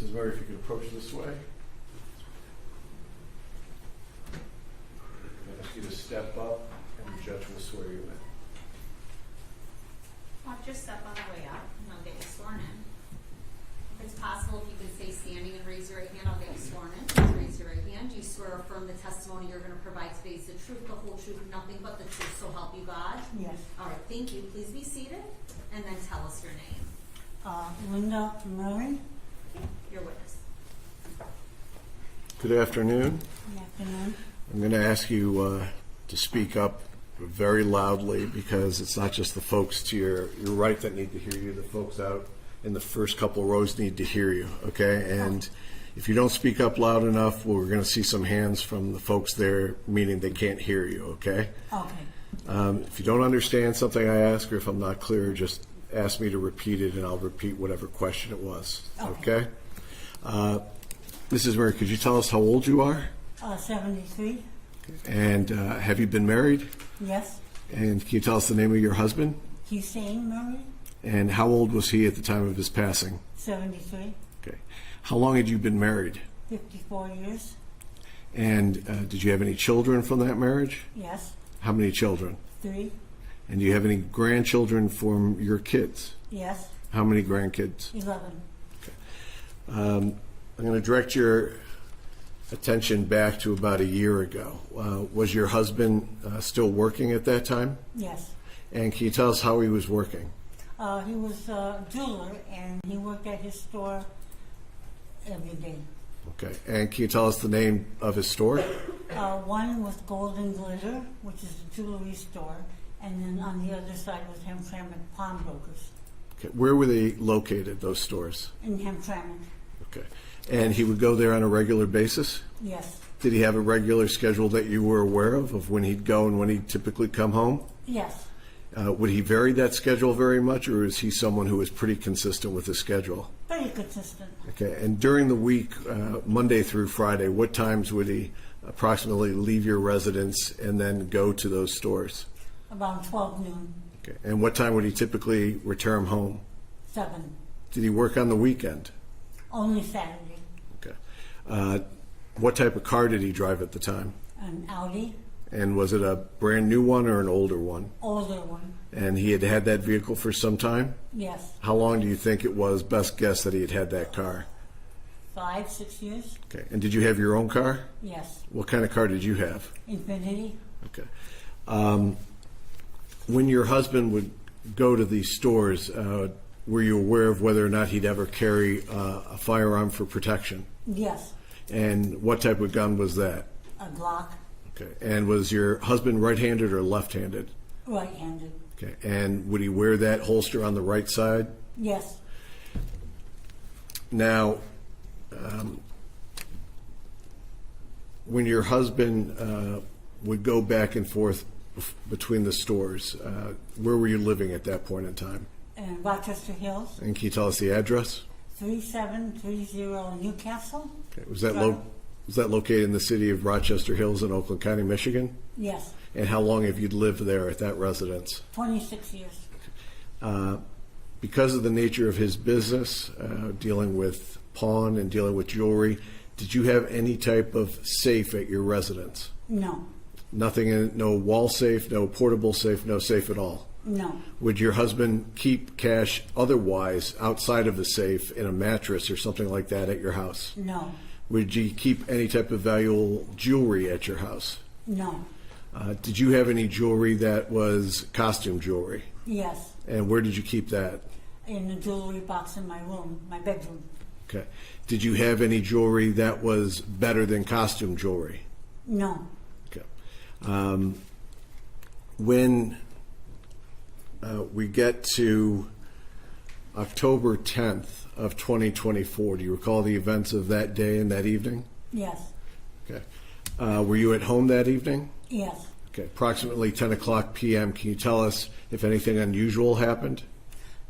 Mrs. Murray, if you could approach this way. I'll ask you to step up, and the judge will swear you in. I'll just step on the way up, and I'll get you sworn in. If it's possible, if you could stay standing and raise your right hand, I'll get you sworn in. Please raise your right hand. Do you swear or affirm the testimony you're going to provide today is the truth, the whole truth, nothing but the truth, so help you God? Yes. All right, thank you. Please be seated, and then tell us your name. Linda Murray. Your witness. Good afternoon. Good afternoon. I'm going to ask you to speak up very loudly because it's not just the folks to your right that need to hear you. The folks out in the first couple of rows need to hear you, okay? And if you don't speak up loud enough, we're going to see some hands from the folks there, meaning they can't hear you, okay? Okay. If you don't understand something I ask or if I'm not clear, just ask me to repeat it and I'll repeat whatever question it was, okay? Mrs. Murray, could you tell us how old you are? 73. And have you been married? Yes. And can you tell us the name of your husband? Hussaine Murray. And how old was he at the time of his passing? 73. Okay. How long had you been married? 54 years. And did you have any children from that marriage? Yes. How many children? 3. And do you have any grandchildren from your kids? Yes. How many grandkids? 11. I'm going to direct your attention back to about a year ago. Was your husband still working at that time? Yes. And can you tell us how he was working? He was a jeweler and he worked at his store every day. Okay. And can you tell us the name of his store? One was Gold and Glitter, which is a jewelry store, and then on the other side was Hamtramck Pawnbrokers. Okay. Where were they located, those stores? In Hamtramck. Okay. And he would go there on a regular basis? Yes. Did he have a regular schedule that you were aware of when he'd go and when he'd typically come home? Yes. Would he vary that schedule very much, or is he someone who is pretty consistent with his schedule? Very consistent. Okay. And during the week, Monday through Friday, what times would he approximately leave your residence and then go to those stores? About 12 noon. Okay. And what time would he typically return home? 7. Did he work on the weekend? Only Saturday. Okay. What type of car did he drive at the time? An Audi. And was it a brand new one or an older one? Older one. And he had had that vehicle for some time? Yes. How long do you think it was, best guess, that he had had that car? 5, 6 years. Okay. And did you have your own car? Yes. What kind of car did you have? Infinity. Okay. When your husband would go to these stores, were you aware of whether or not he'd ever carry a firearm for protection? Yes. And what type of gun was that? A Glock. Okay. And was your husband right-handed or left-handed? Right-handed. Okay. And would he wear that holster on the right side? Yes. Now, when your husband would go back and forth between the stores, where were you living at that point in time? In Rochester Hills. And can you tell us the address? 3730 Newcastle. Okay. Was that located in the city of Rochester Hills in Oakland County, Michigan? Yes. And how long have you lived there at that residence? 26 years. Because of the nature of his business, dealing with pawn and dealing with jewelry, did you have any type of safe at your residence? No. Nothing in it, no wall safe, no portable safe, no safe at all? No. Would your husband keep cash otherwise outside of the safe in a mattress or something like that at your house? No. Would you keep any type of valuable jewelry at your house? No. Did you have any jewelry that was costume jewelry? Yes. And where did you keep that? In the jewelry box in my room, my bedroom. Okay. Did you have any jewelry that was better than costume jewelry? No. Okay. When we get to October 10th of 2024, do you recall the events of that day and that evening? Yes. Okay. Were you at home that evening? Yes. Okay. Approximately 10 o'clock p.m. Can you tell us if anything unusual happened?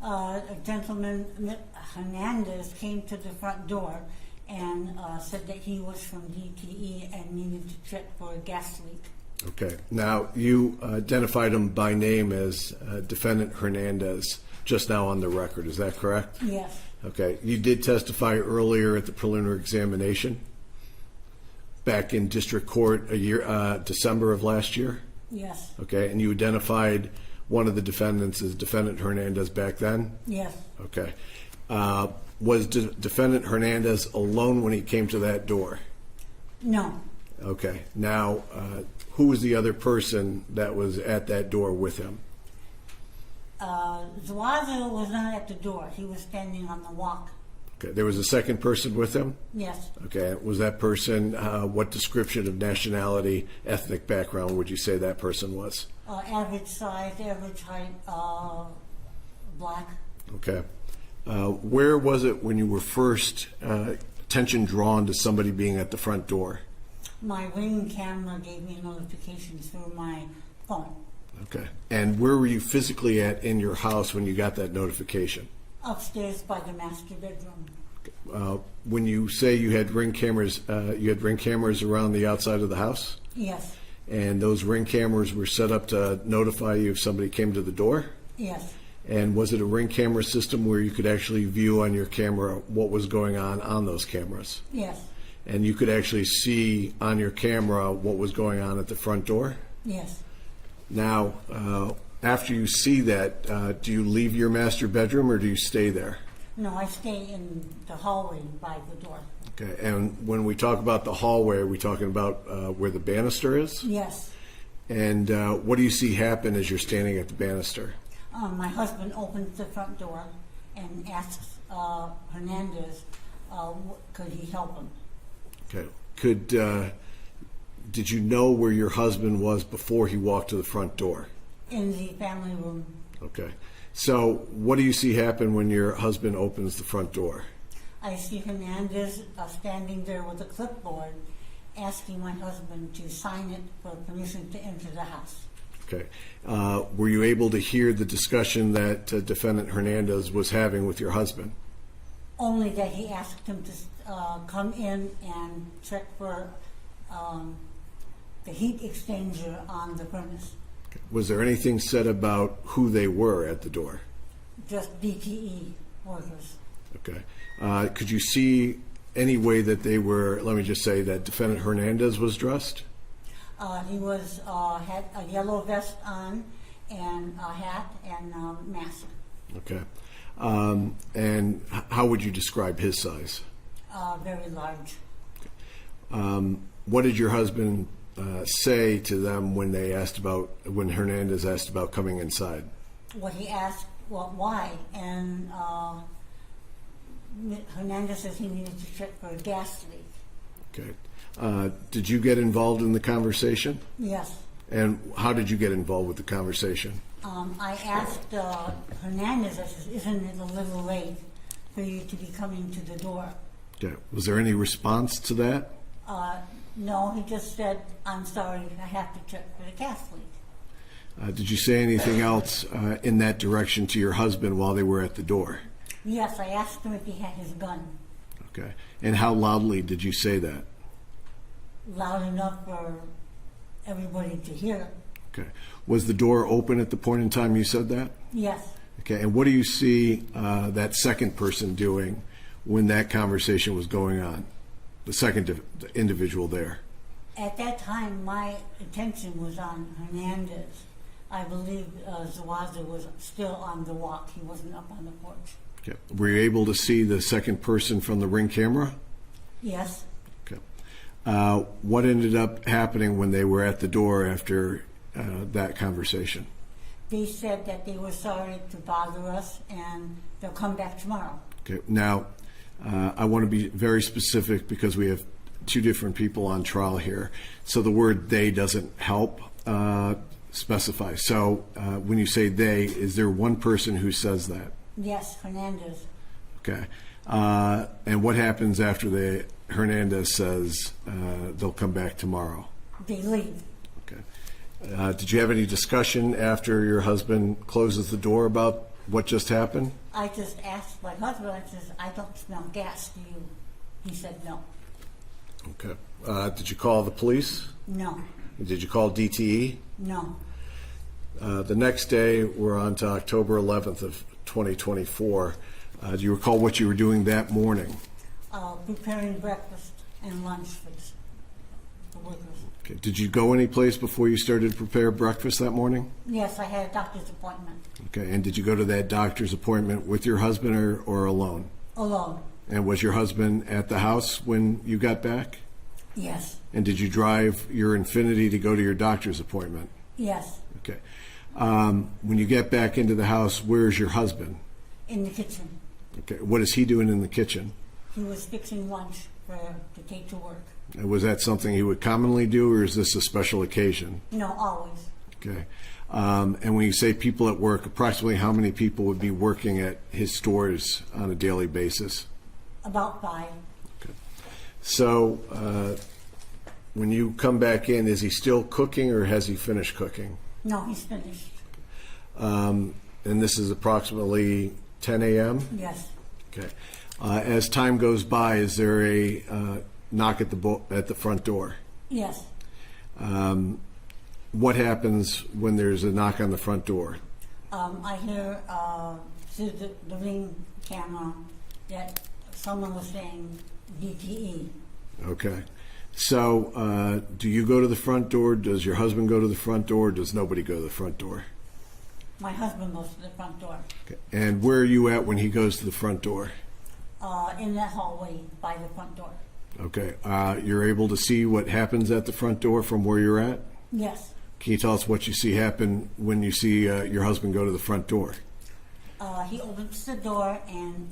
A gentleman, Hernandez, came to the front door and said that he was from DTE and needed to check for a gas leak. Okay. Now, you identified him by name as Defendant Hernandez just now on the record. Is that correct? Yes. Okay. You did testify earlier at the preliminary examination back in district court December of last year. Yes. Okay. And you identified one of the defendants as Defendant Hernandez back then? Yes. Okay. Was Defendant Hernandez alone when he came to that door? No. Okay. Now, who was the other person that was at that door with him? Zuazo was not at the door. He was standing on the walk. Okay. There was a second person with him? Yes. Okay. Was that person, what description of nationality, ethnic background would you say that person was? Average size, average height, black. Okay. Where was it when you were first attention drawn to somebody being at the front door? My Ring camera gave me a notification through my phone. Okay. And where were you physically at in your house when you got that notification? Upstairs by the master bedroom. When you say you had Ring cameras around the outside of the house? Yes. And those Ring cameras were set up to notify you if somebody came to the door? Yes. And was it a Ring camera system where you could actually view on your camera what was going on those cameras? Yes. And you could actually see on your camera what was going on at the front door? Yes. Now, after you see that, do you leave your master bedroom or do you stay there? No, I stay in the hallway by the door. Okay. And when we talk about the hallway, are we talking about where the banister is? Yes. And what do you see happen as you're standing at the banister? My husband opens the front door and asks Hernandez, could he help him? Okay. Did you know where your husband was before he walked to the front door? In the family room. Okay. So what do you see happen when your husband opens the front door? I see Hernandez standing there with a clipboard asking my husband to sign it for permission to enter the house. Okay. Were you able to hear the discussion that Defendant Hernandez was having with your husband? Only that he asked him to come in and check for the heat exchanger on the furnace. Okay. Was there anything said about who they were at the door? Just DTE workers. Okay. Could you see any way that they were, let me just say, that Defendant Hernandez was dressed? He was had a yellow vest on and a hat and mask. Okay. And how would you describe his size? Very large. What did your husband say to them when when Hernandez asked about coming inside? Well, he asked, well, why? And Hernandez says he needed to check for a gas leak. Okay. Did you get involved in the conversation? Yes. And how did you get involved with the conversation? I asked Hernandez, I said, isn't it a little late for you to be coming to the door? Okay. Was there any response to that? No, he just said, I'm sorry, I have to check for the gas leak. Did you say anything else in that direction to your husband while they were at the door? Yes, I asked him if he had his gun. Okay. And how loudly did you say that? Loud enough for everybody to hear. Okay. Was the door open at the point in time you said that? Yes. Okay. And what do you see that second person doing when that conversation was going on? The second individual there? At that time, my attention was on Hernandez. I believe Zuazo was still on the walk. He wasn't up on the porch. Okay. Were you able to see the second person from the Ring camera? Yes. Okay. What ended up happening when they were at the door after that conversation? They said that they were sorry to bother us and they'll come back tomorrow. Okay. Now, I want to be very specific because we have two different people on trial here. So the word they doesn't help specify. So when you say they, is there one person who says that? Yes, Hernandez. Okay. And what happens after Hernandez says they'll come back tomorrow? They leave. Okay. Did you have any discussion after your husband closes the door about what just happened? I just asked my husband, I says, I don't smell gas, do you? He said no. Okay. Did you call the police? No. Did you call DTE? No. The next day, we're on to October 11th of 2024. Do you recall what you were doing that morning? Preparing breakfast and lunch for the workers. Okay. Did you go any place before you started to prepare breakfast that morning? Yes, I had a doctor's appointment. Okay. And did you go to that doctor's appointment with your husband or alone? Alone. And was your husband at the house when you got back? Yes. And did you drive your Infiniti to go to your doctor's appointment? Yes. Okay. When you get back into the house, where's your husband? In the kitchen. Okay. What is he doing in the kitchen? He was fixing lunch to take to work. And was that something he would commonly do, or is this a special occasion? No, always. Okay. And when you say people at work, approximately how many people would be working at his stores on a daily basis? About 5. Okay. So when you come back in, is he still cooking or has he finished cooking? No, he's finished. And this is approximately 10 a.m.? Yes. Okay. As time goes by, is there a knock at the front door? Yes. What happens when there's a knock on the front door? I hear through the ring camera that someone was saying DTE. Okay. So do you go to the front door? Does your husband go to the front door? Does nobody go to the front door? My husband goes to the front door. Okay. And where are you at when he goes to the front door? In that hallway by the front door. Okay. You're able to see what happens at the front door from where you're at? Yes. Can you tell us what you see happen when you see your husband go to the front door? He opens the door and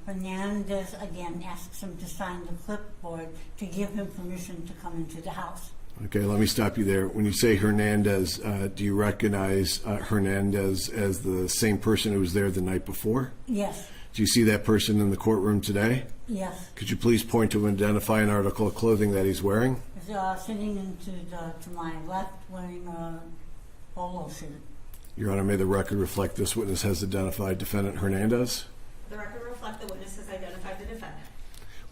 Hernandez again asks him to sign the clipboard to give him permission to come into the house. Okay, let me stop you there. When you say Hernandez, do you recognize Hernandez as the same person who was there the night before? Yes. Do you see that person in the courtroom today? Yes. Could you please point to and identify an article of clothing that he's wearing? He's sitting to my left wearing a polo shirt. Your Honor, may the record reflect this witness has identified defendant Hernandez? The record reflects the witness has identified the defendant.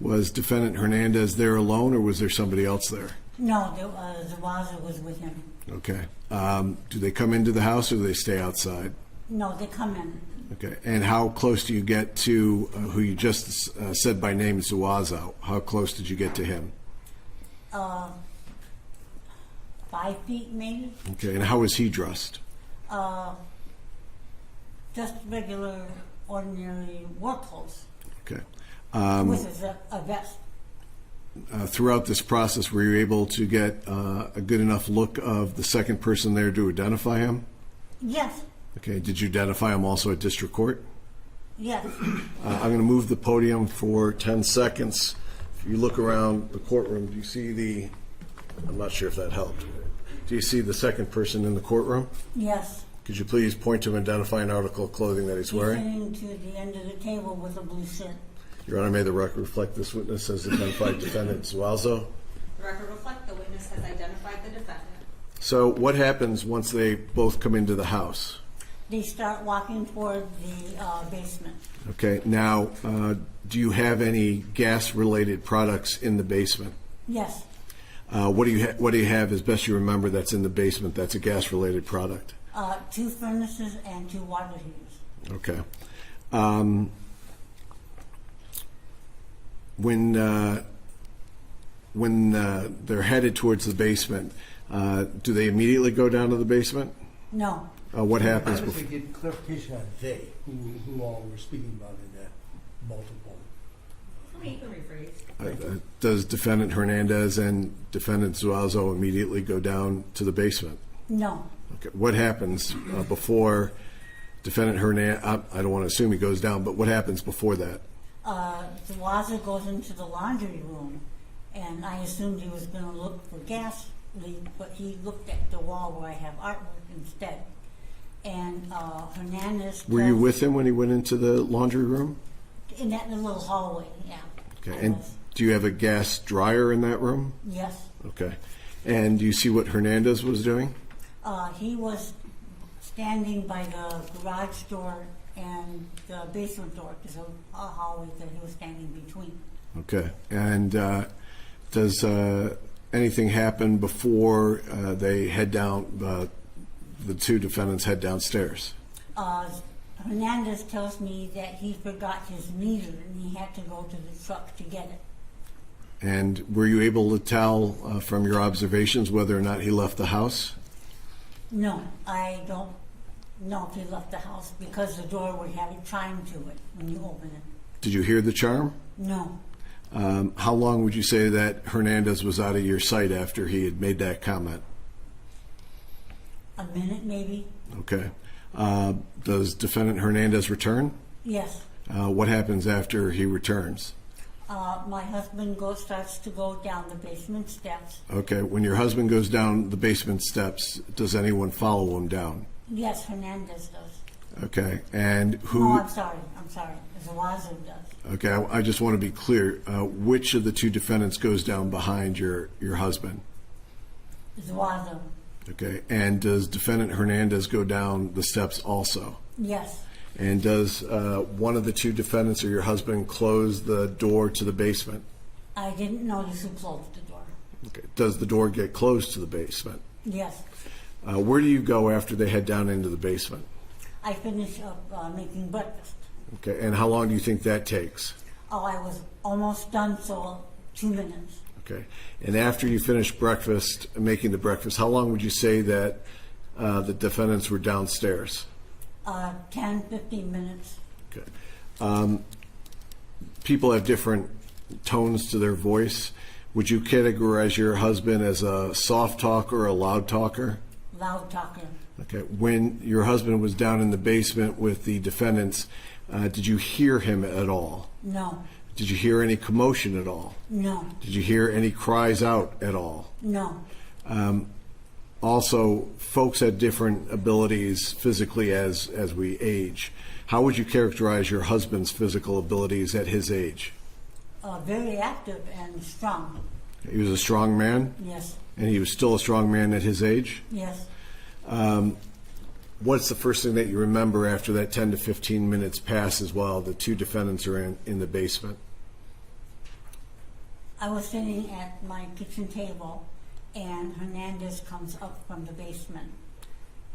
Was defendant Hernandez there alone or was there somebody else there? No, Zuazo was with him. Okay. Do they come into the house or do they stay outside? No, they come in. Okay. And how close do you get to who you just said by name, Zuazo? How close did you get to him? 5 feet maybe. Okay. And how was he dressed? Just regular, ordinary work clothes. Okay. With a vest. Throughout this process, were you able to get a good enough look of the second person there to identify him? Yes. Okay. Did you identify him also at district court? Yes. I'm going to move the podium for 10 seconds. If you look around the courtroom, do you see the, I'm not sure if that helped. Do you see the second person in the courtroom? Yes. Could you please point to and identify an article of clothing that he's wearing? He's sitting to the end of the table with a blue shirt. Your Honor, may the record reflect this witness has identified defendant Zuazo. The record reflects the witness has identified the defendant. So what happens once they both come into the house? They start walking toward the basement. Okay. Now, do you have any gas-related products in the basement? Yes. What do you have, as best you remember, that's in the basement that's a gas-related product? 2 furnaces and 2 water heaters. Okay. When they're headed towards the basement, do they immediately go down to the basement? No. What happens I just before? to get clarification on they, who all were speaking about in that multiple. You can rephrase. Does defendant Hernandez and defendant Zuazo immediately go down to the basement? No. Okay. What happens before defendant Hernandez? I don't want to assume he goes down, but what happens before that? Zuazo goes into the laundry room, and I assumed he was going to look for gas leak, but he looked at the wall where I have artwork instead. And Hernandez. Were you with him when he went into the laundry room? In that little hallway, yeah. Okay. I And was. do you have a gas dryer in that room? Yes. Okay. And do you see what Hernandez was doing? He was standing by the garage door and the basement door. There's a hallway that he was standing between. Okay. And does anything happen before they head down, the 2 defendants head downstairs? Hernandez tells me that he forgot his meter and he had to go to the truck to get it. And were you able to tell from your observations whether or not he left the house? No, I don't know if he left the house because the door would have a chime to it when you open it. Did you hear the charm? No, How long would you say that Hernandez was out of your sight after he had made that comment? a minute maybe. Okay. Does defendant Hernandez return? Yes. What happens after he returns? My husband starts to go down the basement steps. Okay. When your husband goes down the basement steps, does anyone follow him down? Yes, Hernandez does. Okay. And who? Oh, I'm sorry. Zuazo does. Okay. I just want to be clear. Which of the two defendants goes down behind your husband? Zuazo. Okay. And does defendant Hernandez go down the steps also? Yes. And does one of the two defendants or your husband close the door to the basement? I didn't notice who closed the door. Okay. Does the door get closed to the basement? Yes. Where do you go after they head down into the basement? I finish up making breakfast. Okay. And how long do you think that takes? Oh, I was almost done, so 2 minutes. Okay. And after you finish breakfast, making the breakfast, how long would you say that the defendants were downstairs? 10, 15 minutes. Okay. People have different tones to their voice. Would you categorize your husband as a soft talker or a loud talker? Loud talker. Okay. When your husband was down in the basement with the defendants, did you hear him at all? No. Did you hear any commotion at all? No. Did you hear any cries out at all? No. Also, folks have different abilities physically as we age. How would you characterize your husband's physical abilities at his age? Very active and strong. He was a strong man, Yes. and he was still a strong man at his age. Yes. What's the first thing that you remember after that 10 to 15 minutes passes while the two defendants are in the basement? I was sitting at my kitchen table, and Hernandez comes up from the basement,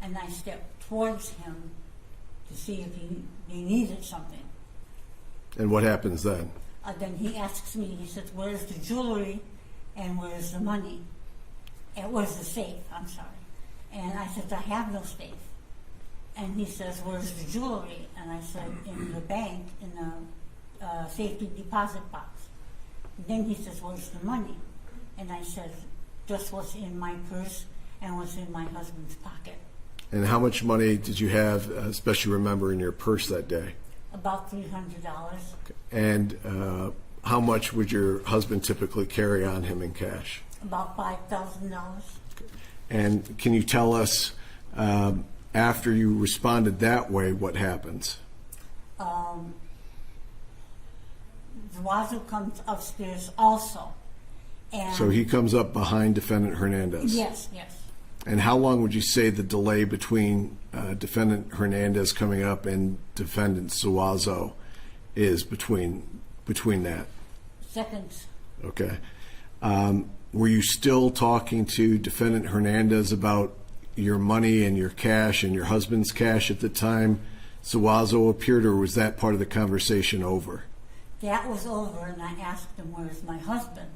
and I stepped towards him to see if he needed something. And what happens then? Then he asks me, he says, "Where's the jewelry and where's the money? And where's the safe?" I'm sorry. And I said, "I have no safe." And he says, "Where's the jewelry?" And I said, "In the bank, in the safety deposit box." And then he says, "Where's the money?" And I said, "Just what's in my purse and what's in my husband's pocket." And how much money did you have, especially remember, in your purse that day? About $300. And how much would your husband typically carry on him in cash? About $5,000. And can you tell us, after you responded that way, what happens? Zuazo comes upstairs also. And So he comes up behind defendant Hernandez. Yes, yes. And how long would you say the delay between defendant Hernandez coming up and defendant Zuazo is between that? Seconds. Okay. Were you still talking to defendant Hernandez about your money and your cash and your husband's cash at the time Zuazo appeared, or was that part of the conversation over? That was over, and I asked him, "Where's my husband?"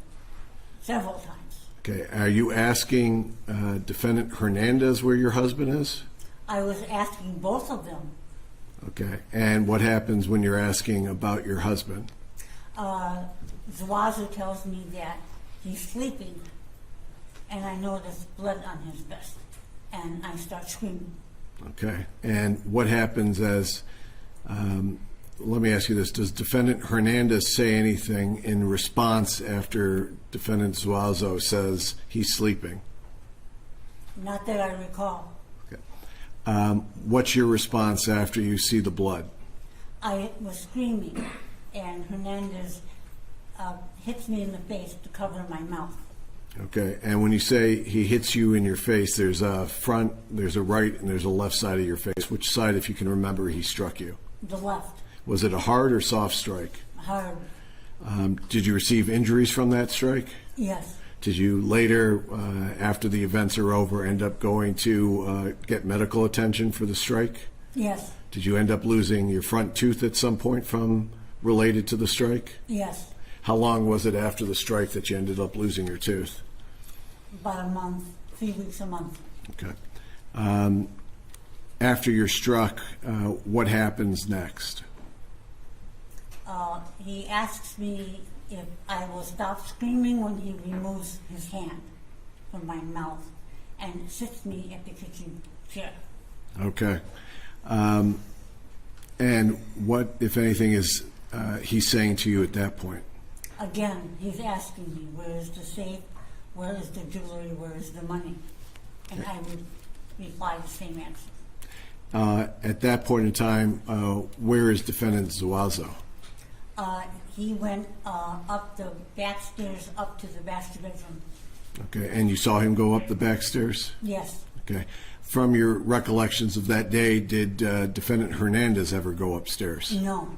several times. Okay. Are you asking defendant Hernandez where your husband is? I was asking both of them. Okay. And what happens when you're asking about your husband? Zuazo tells me that he's sleeping, and I notice blood on his vest, and I start screaming. Okay. And what happens as, let me ask you this, does defendant Hernandez say anything in response after defendant Zuazo says he's sleeping? Not that I recall. Okay. What's your response after you see the blood? I was screaming, and Hernandez hits me in the face to cover my mouth. Okay. And when you say he hits you in your face, there's a front, there's a right, and there's a left side of your face. Which side, if you can remember, he struck you? The left. Was it a hard or soft strike? Hard. Did you receive injuries from that strike? Yes. Did you later, after the events are over, end up going to get medical attention for the strike? Yes. Did you end up losing your front tooth at some point from related to the strike? Yes, How long was it after the strike that you ended up losing your tooth? about a month, 3 weeks a month. Okay. After you're struck, what happens next? He asks me if I will stop screaming when he removes his hand from my mouth and sits me at the kitchen chair. Okay. And what, if anything, is he saying to you at that point? Again, he's asking me, where is the safe, where is the jewelry, where is the money? And I would reply the same answer. At that point in time, where is defendant Zuazo? He went up the back stairs up to the master bedroom. Okay, and you saw him go up the back stairs? Yes, Okay. From your recollections of that day, did defendant Hernandez ever go upstairs? no.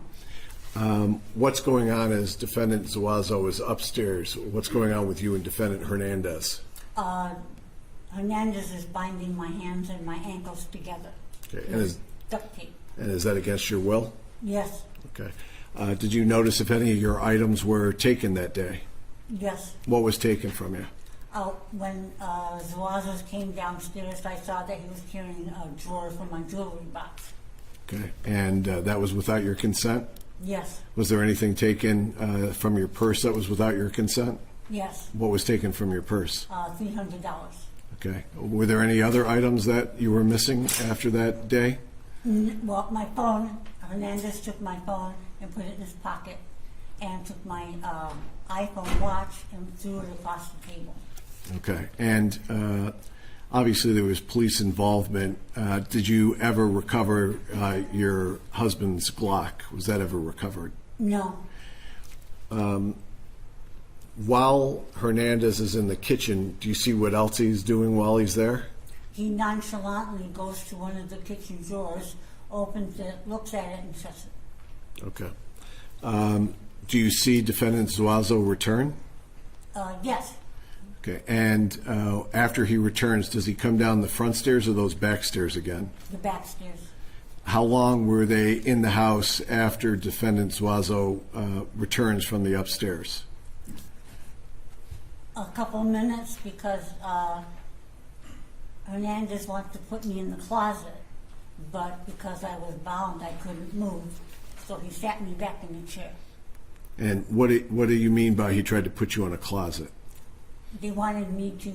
What's going on as defendant Zuazo is upstairs? What's going on with you and defendant Hernandez? Hernandez is binding my hands and my ankles together. Okay, with duct tape. and is that against your will? Yes, Okay. Did you notice if any of your items were taken that day? yes. What was taken from you? When Zuazo came downstairs, I saw that he was carrying a drawer from my jewelry box. Okay, and that was without your consent? Yes, Was there anything taken from your purse that was without your consent? yes. What was taken from your purse? $300. Okay. Were there any other items that you were missing after that day? Well, my phone, Hernandez took my phone and put it in his pocket and took my iPhone watch and threw it across the table. Okay. And obviously there was police involvement. Did you ever recover your husband's Glock? Was that ever recovered? No, While Hernandez is in the kitchen, do you see what else he's doing while he's there? he nonchalantly goes to one of the kitchen drawers, opens it, looks at it, and shuts it. Okay. Do you see defendant Zuazo return? Yes, Okay. And after he returns, does he come down the front stairs or those back stairs again? the back stairs. How long were they in the house after defendant Zuazo returns from the upstairs? A couple minutes because Hernandez wanted to put me in the closet, but because I was bound, I couldn't move, so he sat me back in the chair. And what do you mean by he tried to put you in a closet? They wanted me to,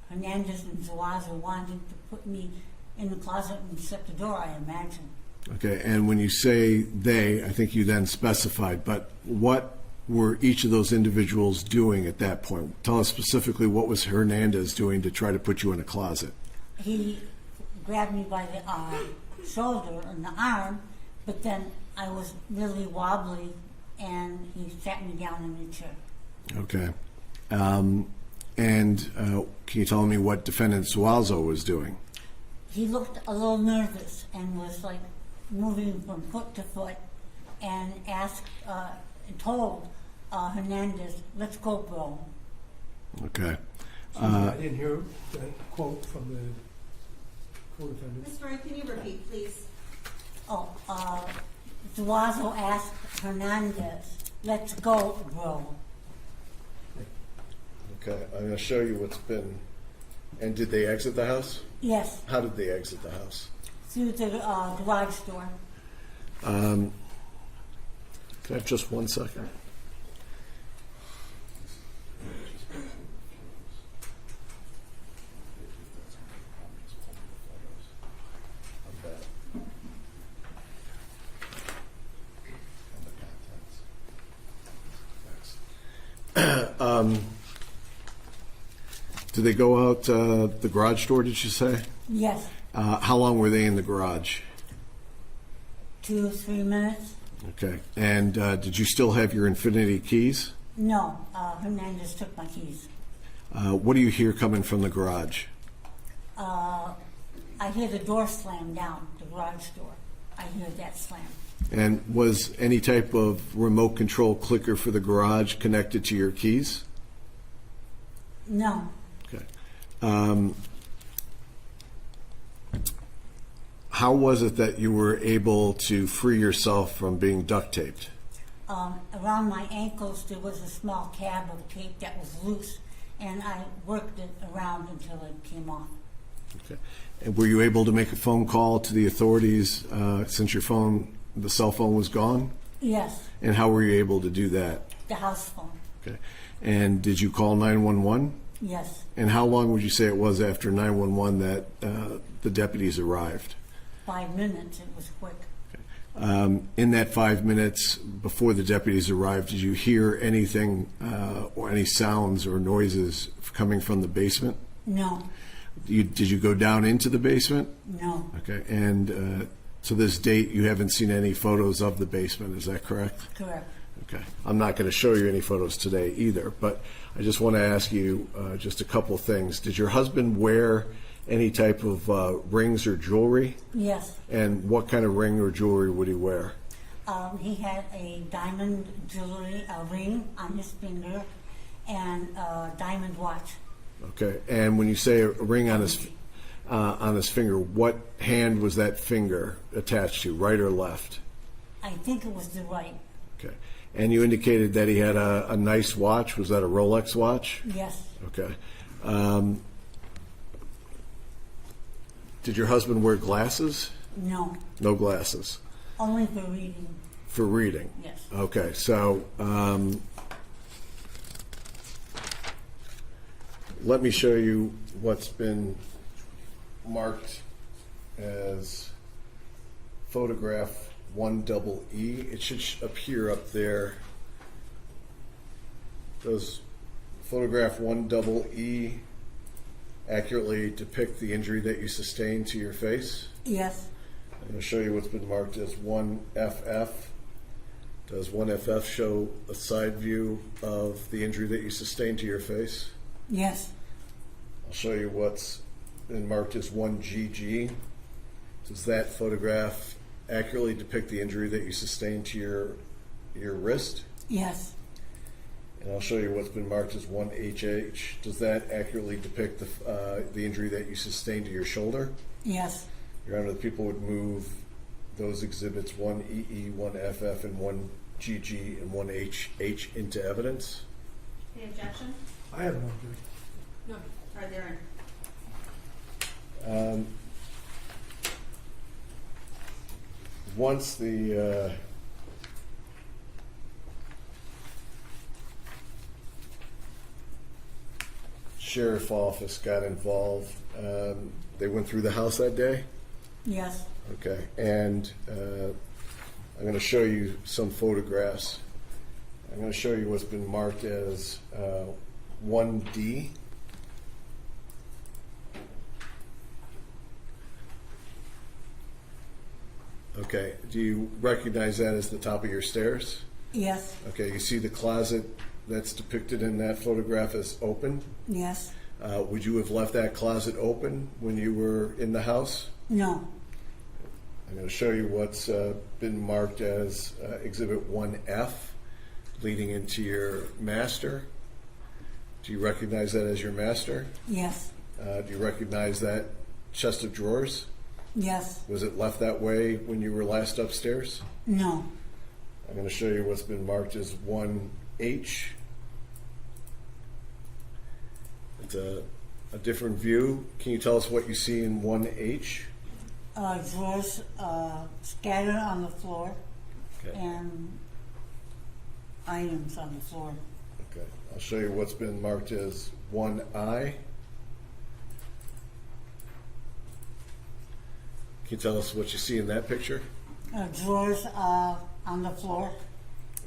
Hernandez and Zuazo wanted to put me in the closet and shut the door, I imagine. Okay, and when you say they, I think you then specified, but what were each of those individuals doing at that point? Tell us specifically what was Hernandez doing to try to put you in a closet? He grabbed me by the shoulder and the arm, but then I was really wobbly and he sat me down in the chair. Okay. And can you tell me what defendant Zuazo was doing? He looked a little nervous and was like moving from foot to foot and told Hernandez, "Let's go, bro." Okay. I didn't hear that quote from the co-defendant. Ms. Murray, can you repeat, please? Zuazo asked Hernandez, "Let's go, bro." Okay, I'm going to show you what's been. And did they exit the house? Yes, How did they exit the house? through the garage door. Can I have just 1 second? Did they go out the garage door, did you say? Yes, How long were they in the garage? 2 or 3 minutes. Okay. And did you still have your Infinity keys? No, Hernandez took my keys. What do you hear coming from the garage? I hear the door slam down, the garage door. I hear that slam. And was any type of remote control clicker for the garage connected to your keys? No, how was it that you were able to free yourself from being duct taped? Around my ankles there was a small tab of tape that was loose, and I worked it around until it came off. Okay. And were you able to make a phone call to the authorities since your phone, the cell phone, was gone? Yes, And how were you able to do that? the house phone. Okay. And did you call 911? Yes, And how long would you say it was after 911 that the deputies arrived? 5 minutes, it was quick. In that 5 minutes before the deputies arrived, did you hear anything or any sounds or noises coming from the basement? No, Did you go down into the basement? no, Okay. And to this date, you haven't seen any photos of the basement, is that correct? correct. Okay. I'm not going to show you any photos today either, but I just want to ask you just a couple things. Did your husband wear any type of rings or jewelry? Yes, And what kind of ring or jewelry would he wear? he had a diamond jewelry, a ring on his finger, and a diamond watch. Okay. And when you say a ring on his finger, what hand was that finger attached to, right or left? I think it was the right. Okay. And you indicated that he had a nice watch. Was that a Rolex watch? Yes, Okay. Did your husband wear glasses? no, No glasses. only for reading. For reading? Yes. Okay, so let me show you what's been marked as photograph 1EE. It should appear up there. Does photograph 1EE accurately depict the injury that you sustained to your face? Yes, I'm going to show you what's been marked as 1FF. Does 1FF show a side view of the injury that you sustained to your face? yes, I'll show you what's been marked as 1GG. Does that photograph accurately depict the injury that you sustained to your wrist? yes, And I'll show you what's been marked as 1HH. Does that accurately depict the injury that you sustained to your shoulder? yes, Your Honor, the people would move those exhibits 1EE, 1FF, and 1GG, and 1HH into evidence. Any objection? I have no objection. No. Are there Once the sheriff office got involved, they went through the house that day? yes, Okay, and I'm going to show you some photographs. I'm going to show you what's been marked as 1D. Okay, do you recognize that as the top of your stairs? yes, Okay, you see the closet that's depicted in that photograph as open? yes, Would you have left that closet open when you were in the house? no, I'm going to show you what's been marked as Exhibit 1F, leading into your master. Do you recognize that as your master? yes, Do you recognize that chest of drawers? yes, Was it left that way when you were last upstairs? no, I'm going to show you what's been marked as 1H. It's a different view. Can you tell us what you see in 1H? drawers scattered on the floor Okay. and items on the floor. Okay. I'll show you what's been marked as 1I. Can you tell us what you see in that picture? Drawers on the floor.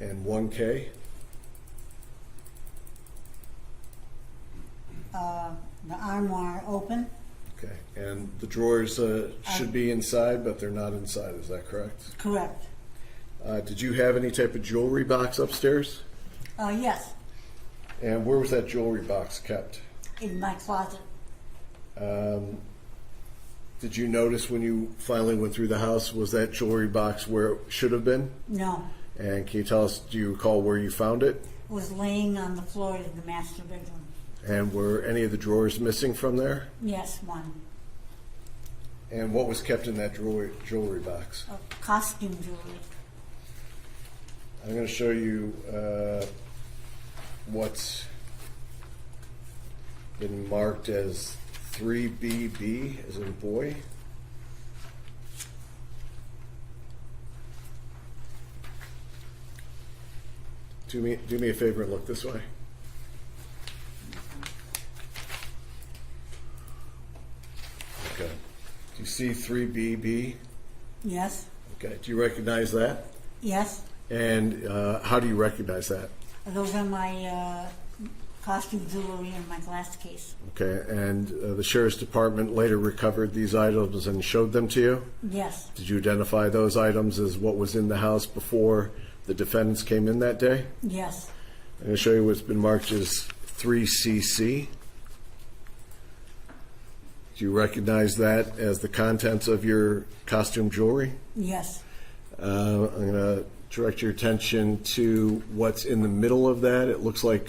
And 1K? The armoire open. Okay. And the drawers should be inside, but they're not inside. Is that correct? Correct. Did you have any type of jewelry box upstairs? Yes, And where was that jewelry box kept? in my closet. Did you notice when you finally went through the house, was that jewelry box where it should have been? No, And can you tell us, do you recall where you found it? it was laying on the floor in the master bedroom. And were any of the drawers missing from there? Yes, one. And what was kept in that jewelry box? Costume jewelry. I'm going to show you what's been marked as 3BB, as in boy. Do me a favor and look this way. Okay. Do you see 3BB? Yes. Okay. Do you recognize that? Yes. And how do you recognize that? Those are my costume jewelry in my glass case. Okay. And the Sheriff's Department later recovered these items and showed them to you? Yes. Did you identify those items as what was in the house before the defendants came in that day? Yes. I'm going to show you what's been marked as 3CC. Do you recognize that as the contents of your costume jewelry? Yes. I'm going to direct your attention to what's in the middle of that. It looks like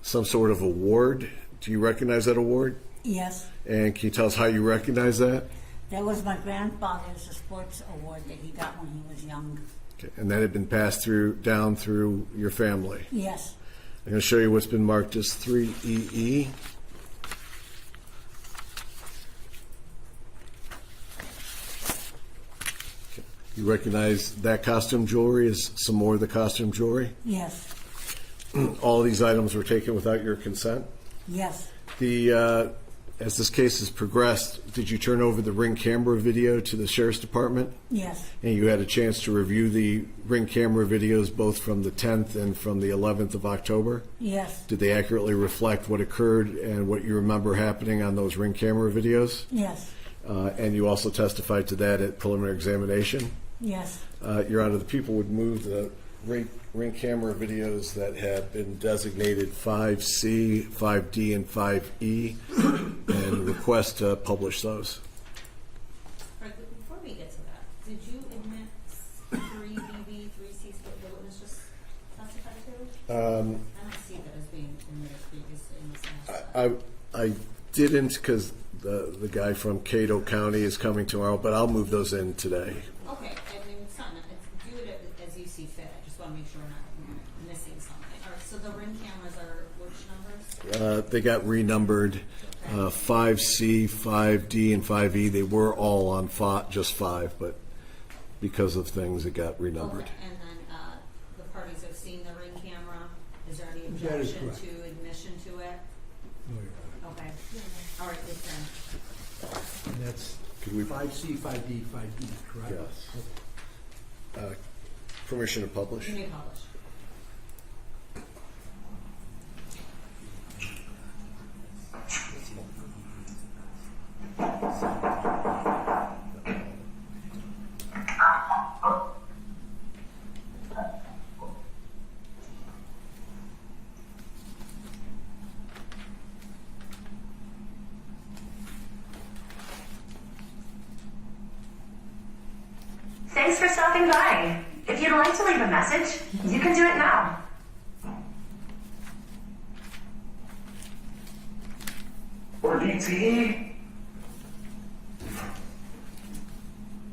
some sort of award. Do you recognize that award? Yes. And can you tell us how you recognize that? That was my grandfather's sports award that he got when he was young. Okay. And that had been passed down through your family. Yes. I'm going to show you what's been marked as 3EE. You recognize that costume jewelry as some more of the costume jewelry? Yes. All these items were taken without your consent? Yes. As this case has progressed, did you turn over the Ring camera video to the Sheriff's Department? Yes. And you had a chance to review the Ring camera videos both from the 10th and from the 11th of October? Yes. Did they accurately reflect what occurred and what you remember happening on those Ring camera videos? Yes. And you also testified to that at preliminary examination? Yes. Your Honor, the people would move the Ring camera videos that have been designated 5C, 5D, and 5E and request to publish those. Right, but before we get to that, did you admit 3BB, 3C, the witness just testified to? I don't see that as being admitted previously in this case. I didn't because the guy from Cato County is coming tomorrow, but I'll move those in today. Okay, I mean, it's not, do it as you see fit. I just want to make sure we're not missing something. All right, so the Ring cameras are which numbers? They got renumbered 5C, 5D, and 5E. They were all on just 5, but because of things, it got renumbered. Okay, and then the parties have seen the Ring camera. Is there any That is objection correct. to admission to it? No, Your Honor. Okay. All right, it's done. And that's Could we- 5C, 5D, 5E, correct? Yes. Okay. Permission to publish? You may publish. Thanks for stopping by. If you'd like to leave a message, you can do it now. Or DTE.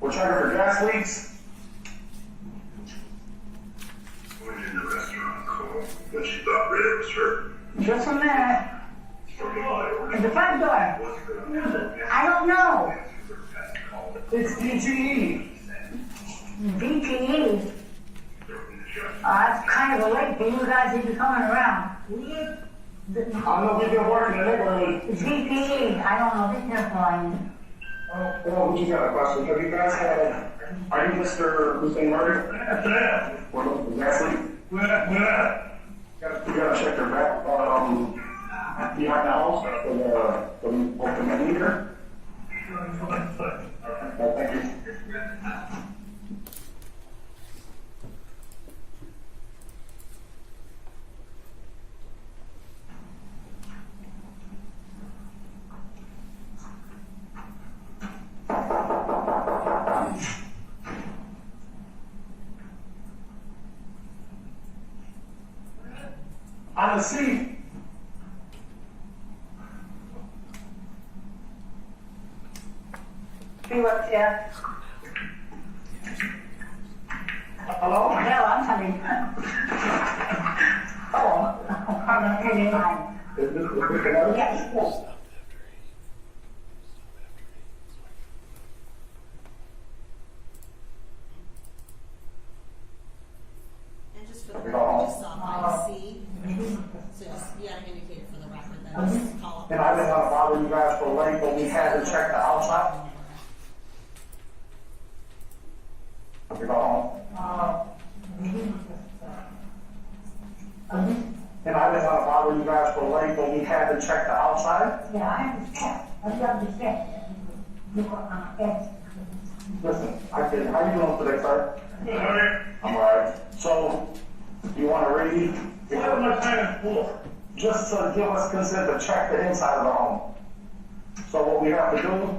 We're checking for gas leaks. Went in the restaurant call, but she thought Red was hurt. Just a minute. From what? At the front door. What's the I don't know. It's DTE. DTE. That's kind of a late for you guys to be coming around. I know we've been working in the neighborhood. It's DTE. I don't know. Be careful on Oh, we just got a question. Have you guys had, are you Mr. Hussaine Murray? Yeah. What about the gas leak? Yeah. You gotta check your back, behind the house for the main meter. Thank you. On the seat. up there. Hello? No, I'm coming. Oh, I'm coming on. Is this another? Yes. And just for the record, I just saw 5C. So just, you gotta indicate it for the record, then just call up. And I didn't want to bother you guys for late, but we had to check the outside. You know, and I didn't want to bother you guys for late, but we had to check the outside. Yeah, I understand. I understand. Listen, I did. How you doing today, sir? I'm alright. So, you want to read? What am I signing for? Just to give us consent to check the inside of the home. So what we have to do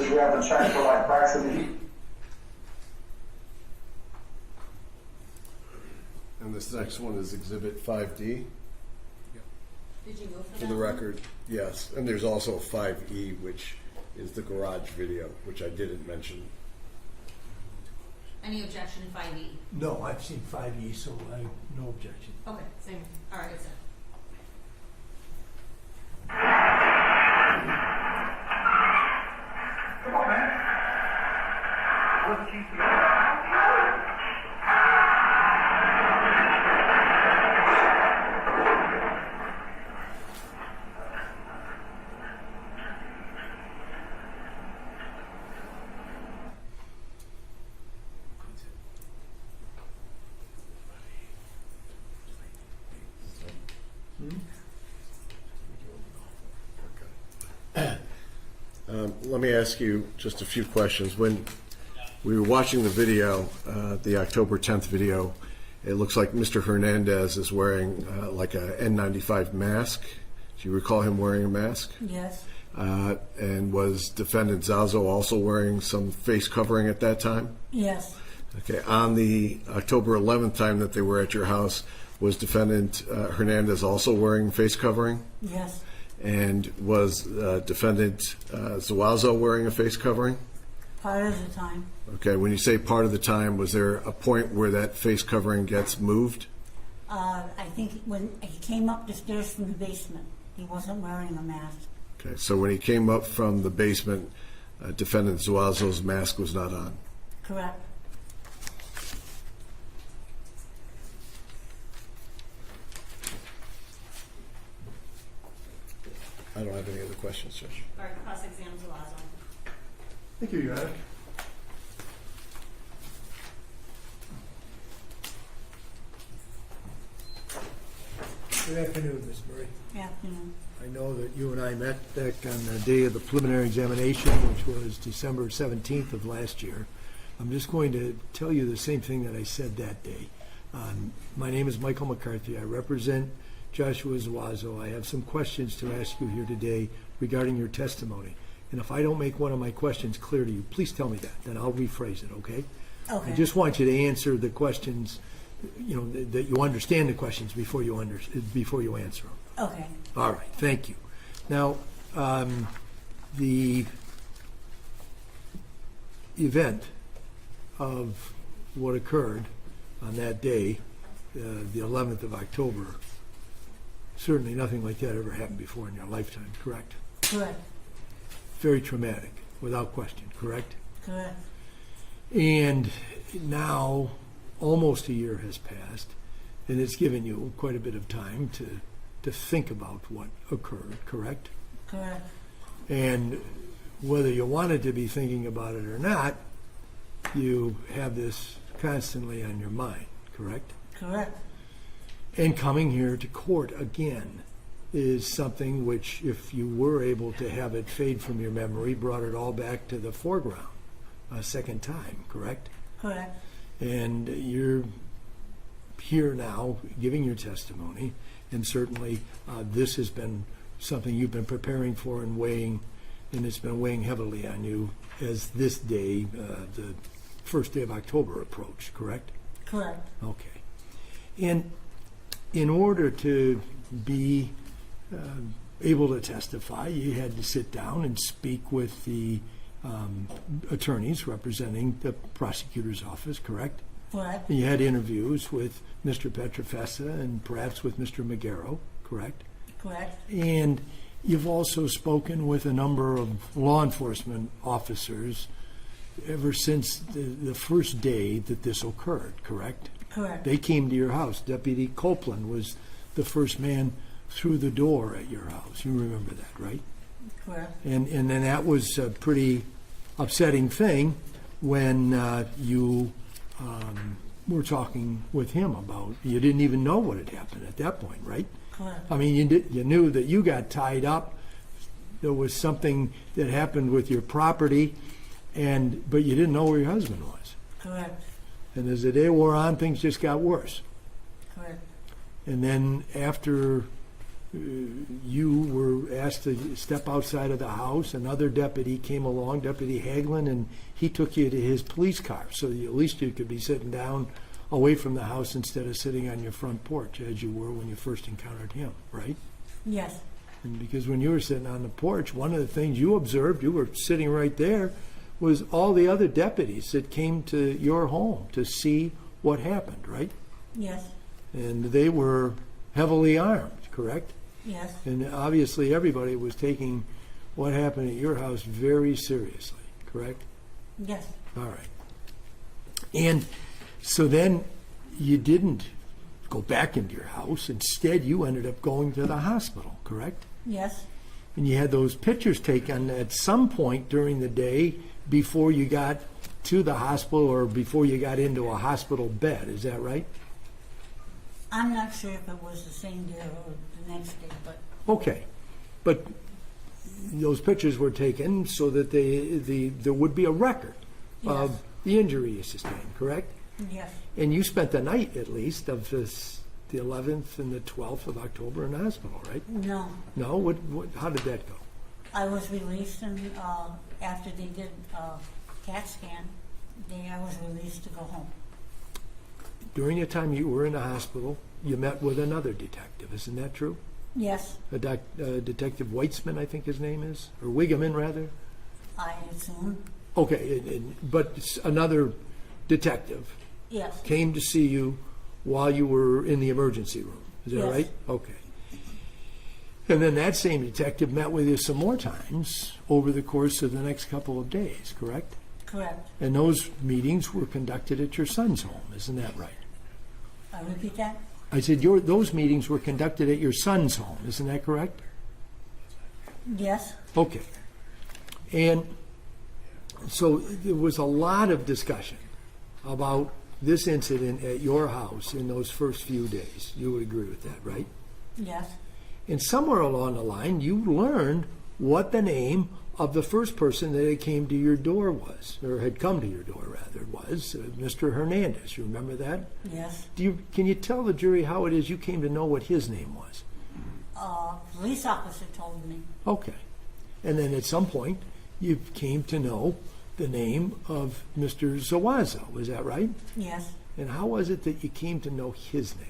is we have to check for like cracks in the heat. And this next one is Exhibit 5D. Did you move for that? For the record, yes. And there's also 5E, which is the garage video, which I didn't mention. Any objection to 5E? No, I've seen 5E, so I no objection. Okay, same. All right, it's in. Come on, man. Let's keep it. Let me ask you just a few questions. When we were watching the video, the October 10th video, it looks like Mr. Hernandez is wearing like a N95 mask. Do you recall him wearing a mask? Yes, And was Defendant Zuazo also wearing some face covering at that time? yes, Okay. On the October 11th time that they were at your house, was Defendant Hernandez also wearing face covering? yes, And was Defendant Zuazo wearing a face covering? part of the time. Okay, when you say part of the time, was there a point where that face covering gets moved? I think when he came up the stairs from the basement, he wasn't wearing a mask. Okay, so when he came up from the basement, Defendant Zuazo's mask was not on. Correct. I don't have any other questions, Judge. All right, cross-exam Zuazo. Thank you, Your Honor. Good afternoon, Ms. Murray. Afternoon. I know that you and I met back on the day of the preliminary examination, which was December 17th of last year. I'm just going to tell you the same thing that I said that day. My name is Michael McCarthy. I represent Joshua Zuazo. I have some questions to ask you here today regarding your testimony. And if I don't make one of my questions clear to you, please tell me that. Then I'll rephrase it, okay? Okay. I just want you to answer the questions, you know, that you understand the questions before you answer them. Okay. All right, thank you. Now, the event of what occurred on that day, the 11th of October, certainly nothing like that ever happened before in your lifetime, correct? Correct. Very traumatic, without question, correct? Correct. And now, almost a year has passed, and it's given you quite a bit of time to think about what occurred, correct? Correct. And whether you wanted to be thinking about it or not, you have this constantly on your mind, correct? Correct. And coming here to court again is something which, if you were able to have it fade from your memory, brought it all back to the foreground a second time, correct? Correct. And you're here now giving your testimony, and certainly this has been something you've been preparing for and weighing, and it's been weighing heavily on you as this day, the first day of October, approached, correct? Correct. Okay. And in order to be able to testify, you had to sit down and speak with the attorneys representing the prosecutor's office, correct? Correct. And you had interviews with Mr. Petrofessa and perhaps with Mr. Magaro, correct? Correct. And you've also spoken with a number of law enforcement officers ever since the first day that this occurred, correct? Correct. They came to your house. Deputy Copeland was the first man through the door at your house. You remember that, right? Correct. And then that was a pretty upsetting thing when you were talking with him about, you didn't even know what had happened at that point, right? Correct. I mean, you knew that you got tied up. There was something that happened with your property, but you didn't know where your husband was. Correct. And as the day wore on, things just got worse. Correct. And then after you were asked to step outside of the house, another deputy came along, Deputy Hagelin, and he took you to his police car, so that at least you could be sitting down away from the house instead of sitting on your front porch as you were when you first encountered him, right? Yes. And because when you were sitting on the porch, one of the things you observed, you were sitting right there, was all the other deputies that came to your home to see what happened, right? Yes. And they were heavily armed, correct? Yes. And obviously everybody was taking what happened at your house very seriously, correct? Yes. All right. And so then you didn't go back into your house. Instead, you ended up going to the hospital, correct? Yes. And you had those pictures taken at some point during the day before you got to the hospital or before you got into a hospital bed. Is that right? I'm not sure if it was the same day or the next day, but Okay. But those pictures were taken so that there would be a record of Yes. the injury you sustained, correct? yes. And you spent the night, at least, of the 11th and the 12th of October in the hospital, right? No. No? How did that go? I was released, and after they did CAT scan, I was released to go home. During the time you were in the hospital, you met with another detective, isn't that true? Yes, Detective Weitzman, I think his name is, or Wigeman, rather? I assume. Okay, but another detective Yes. came to see you while you were in the emergency room. Is that Yes. right? Okay. And then that same detective met with you some more times over the course of the next couple of days, correct? Correct. And those meetings were conducted at your son's home, isn't that right? I repeat that? I said those meetings were conducted at your son's home, isn't that correct? Yes. Okay. And so there was a lot of discussion about this incident at your house in those first few days. You would agree with that, right? Yes. And somewhere along the line, you learned what the name of the first person that came to your door was, or had come to your door, rather, was Mr. Hernandez. You remember that? Yes. Can you tell the jury how it is you came to know what his name was? Police officer told me. Okay. And then at some point, you came to know the name of Mr. Zuazo. Is that right? Yes. And how was it that you came to know his name?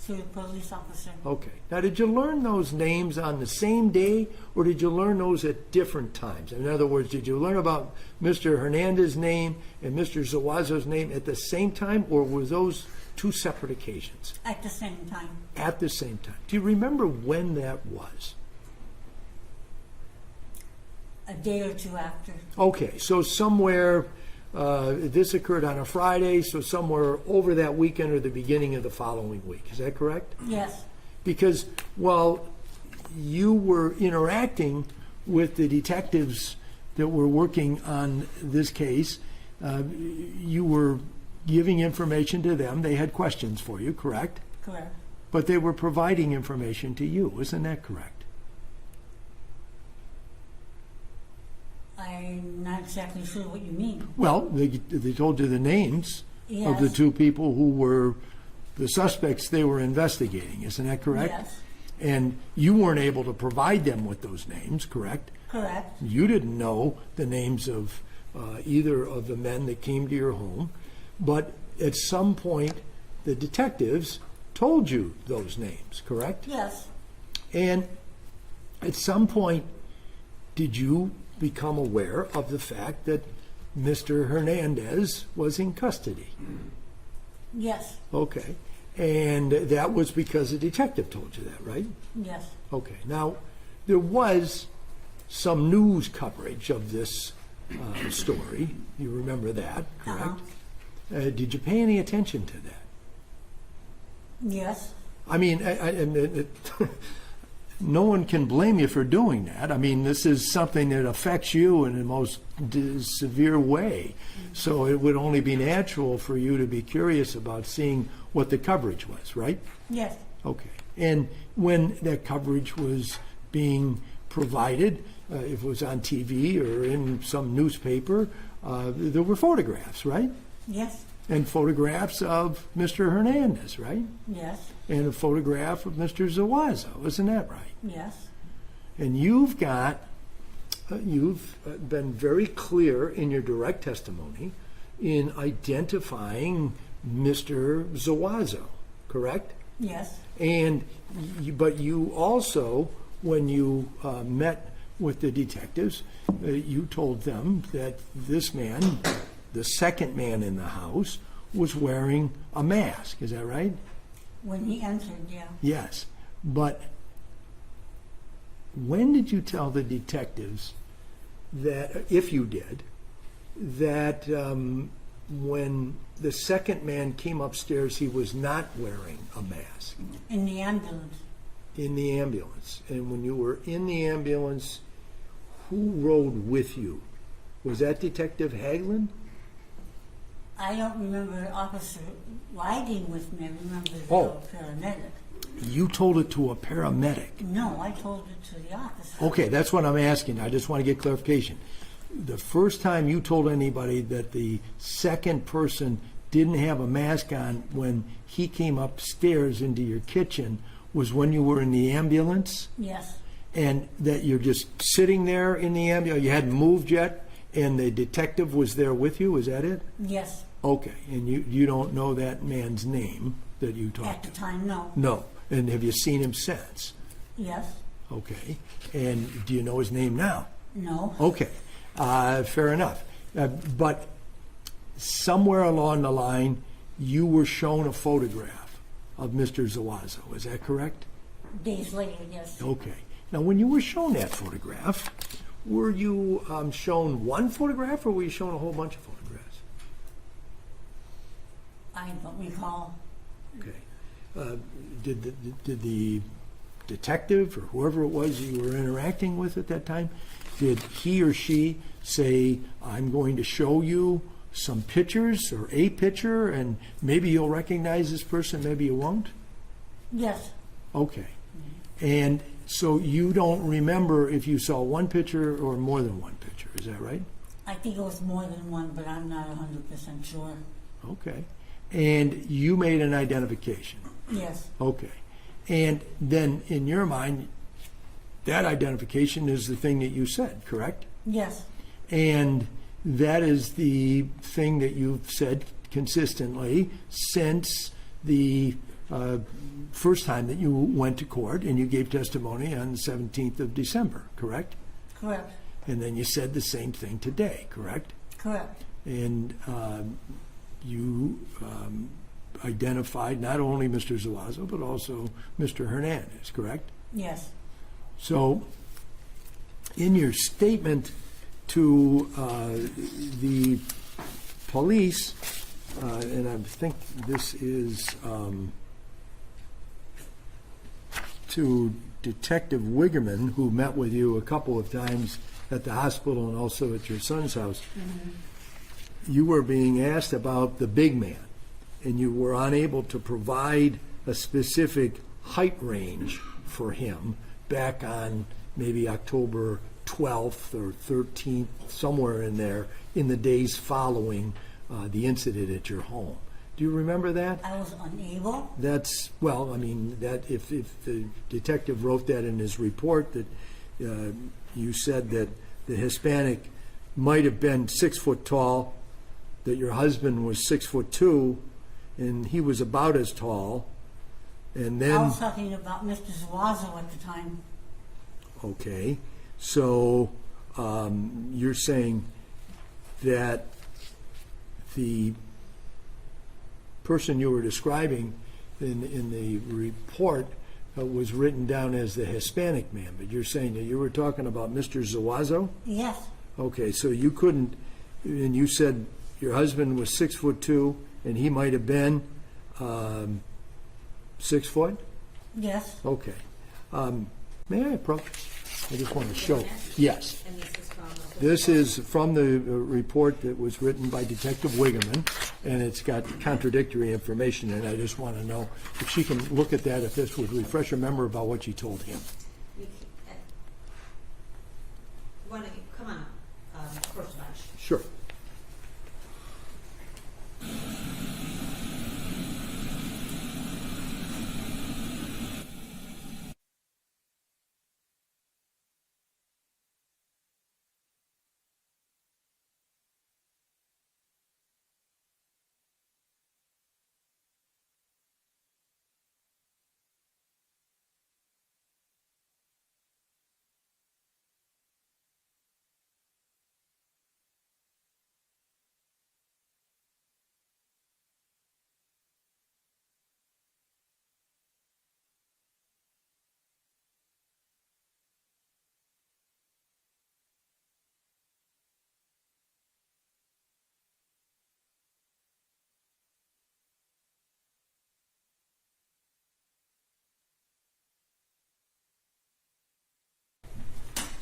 To the police officer. Okay. Now, did you learn those names on the same day, or did you learn those at different times? In other words, did you learn about Mr. Hernandez's name and Mr. Zuazo's name at the same time, or were those two separate occasions? At the same time. At the same time. Do you remember when that was? A day or two after. Okay, so somewhere, this occurred on a Friday, so somewhere over that weekend or the beginning of the following week. Is that correct? Yes. Because while you were interacting with the detectives that were working on this case, you were giving information to them. They had questions for you, correct? Correct. But they were providing information to you. Isn't that correct? I'm not exactly sure what you mean. Well, they told you the names of the Yes. two people who were the suspects they were investigating. Isn't that correct? Yes. And you weren't able to provide them with those names, correct? Correct. You didn't know the names of either of the men that came to your home, but at some point the detectives told you those names, correct? Yes. And at some point, did you become aware of the fact that Mr. Hernandez was in custody. Yes, Okay. And that was because a detective told you that, right? yes, Okay. Now, there was some news coverage of this story. You remember that, correct? Did you pay any attention to that? yes, I mean, no one can blame you for doing that. I mean, this is something that affects you in the most severe way. So it would only be natural for you to be curious about seeing what the coverage was, right? yes, Okay. And when that coverage was being provided, if it was on TV or in some newspaper, there were photographs, right? yes, And photographs of Mr. Hernandez, right? yes, And a photograph of Mr. Zuazo, isn't that right? yes, And you've been very clear in your direct testimony in identifying Mr. Zuazo, correct? yes, And but you also, when you met with the detectives, you told them that this man, the second man in the house, was wearing a mask. Is that right? when he entered, yeah. Yes. But when did you tell the detectives that, if you did, that when the second man came upstairs, he was not wearing a mask? In the ambulance, In the ambulance. And when you were in the ambulance, who rode with you? Was that Detective Hagelin? I don't remember an officer riding with me, I remember the Oh. paramedic. You told it to a paramedic. No, I told it to the officer. Okay, that's what I'm asking. I just want to get clarification. The first time you told anybody that the second person didn't have a mask on when he came upstairs into your kitchen was when you were in the ambulance? Yes, And that you're just sitting there in the ambulance, you hadn't moved yet, and the detective was there with you, is that it? yes, Okay, and you don't know that man's name that you at talked the to? time, no. No, and have you seen him since? Yes, Okay, and do you know his name now? no, Okay, fair enough. But somewhere along the line, you were shown a photograph of Mr. Zuazo, is that correct? days later, yes. Okay. Now, when you were shown that photograph, were you shown one photograph or were you shown a whole bunch of photographs? I don't recall. Okay. Did the detective or whoever it was you were interacting with at that time, did he or she say, I'm going to show you some pictures or a picture and maybe you'll recognize this person, maybe you won't? Yes, Okay. And so you don't remember if you saw one picture or more than one picture, is that right? I think it was more than one, but I'm not 100% sure. Okay. And you made an identification. Yes, Okay. And then in your mind, that identification is the thing that you said, correct? yes, And that is the thing that you've said consistently since the first time that you went to court and you gave testimony on the 17th of December, correct? correct, And then you said the same thing today, correct? correct, And you identified not only Mr. Zuazo, but also Mr. Hernandez, correct? yes, So in your statement to the police, and I think this is to Detective Wiggerman, who met with you a couple of times at the hospital and also at your son's house, you were being asked about the big man, and you were unable to provide a specific height range for him back on maybe October 12th or 13th, somewhere in there, in the days following the incident at your home. Do you remember that? I was unable. That's, well, I mean, that if the detective wrote that in his report, that you said that the Hispanic might have been 6 foot tall, that your husband was 6'2", and he was about as tall, and I then, was talking about Mr. Zuazo at the time. okay, so you're saying that the person you were describing in the report was written down as the Hispanic man, but you're saying that you were talking about Mr. Zuazo? Yes, Okay, so you couldn't, and you said your husband was 6'2", and he might have been 6 foot? yes. Okay. May I approach? I just want to show. Yes. And this is from. This is from the report that was written by Detective Wigeman, and it's got contradictory information, and I just want to know if she can look at that, if this would refresh her memory about what she told him. Come on, first bunch. Sure.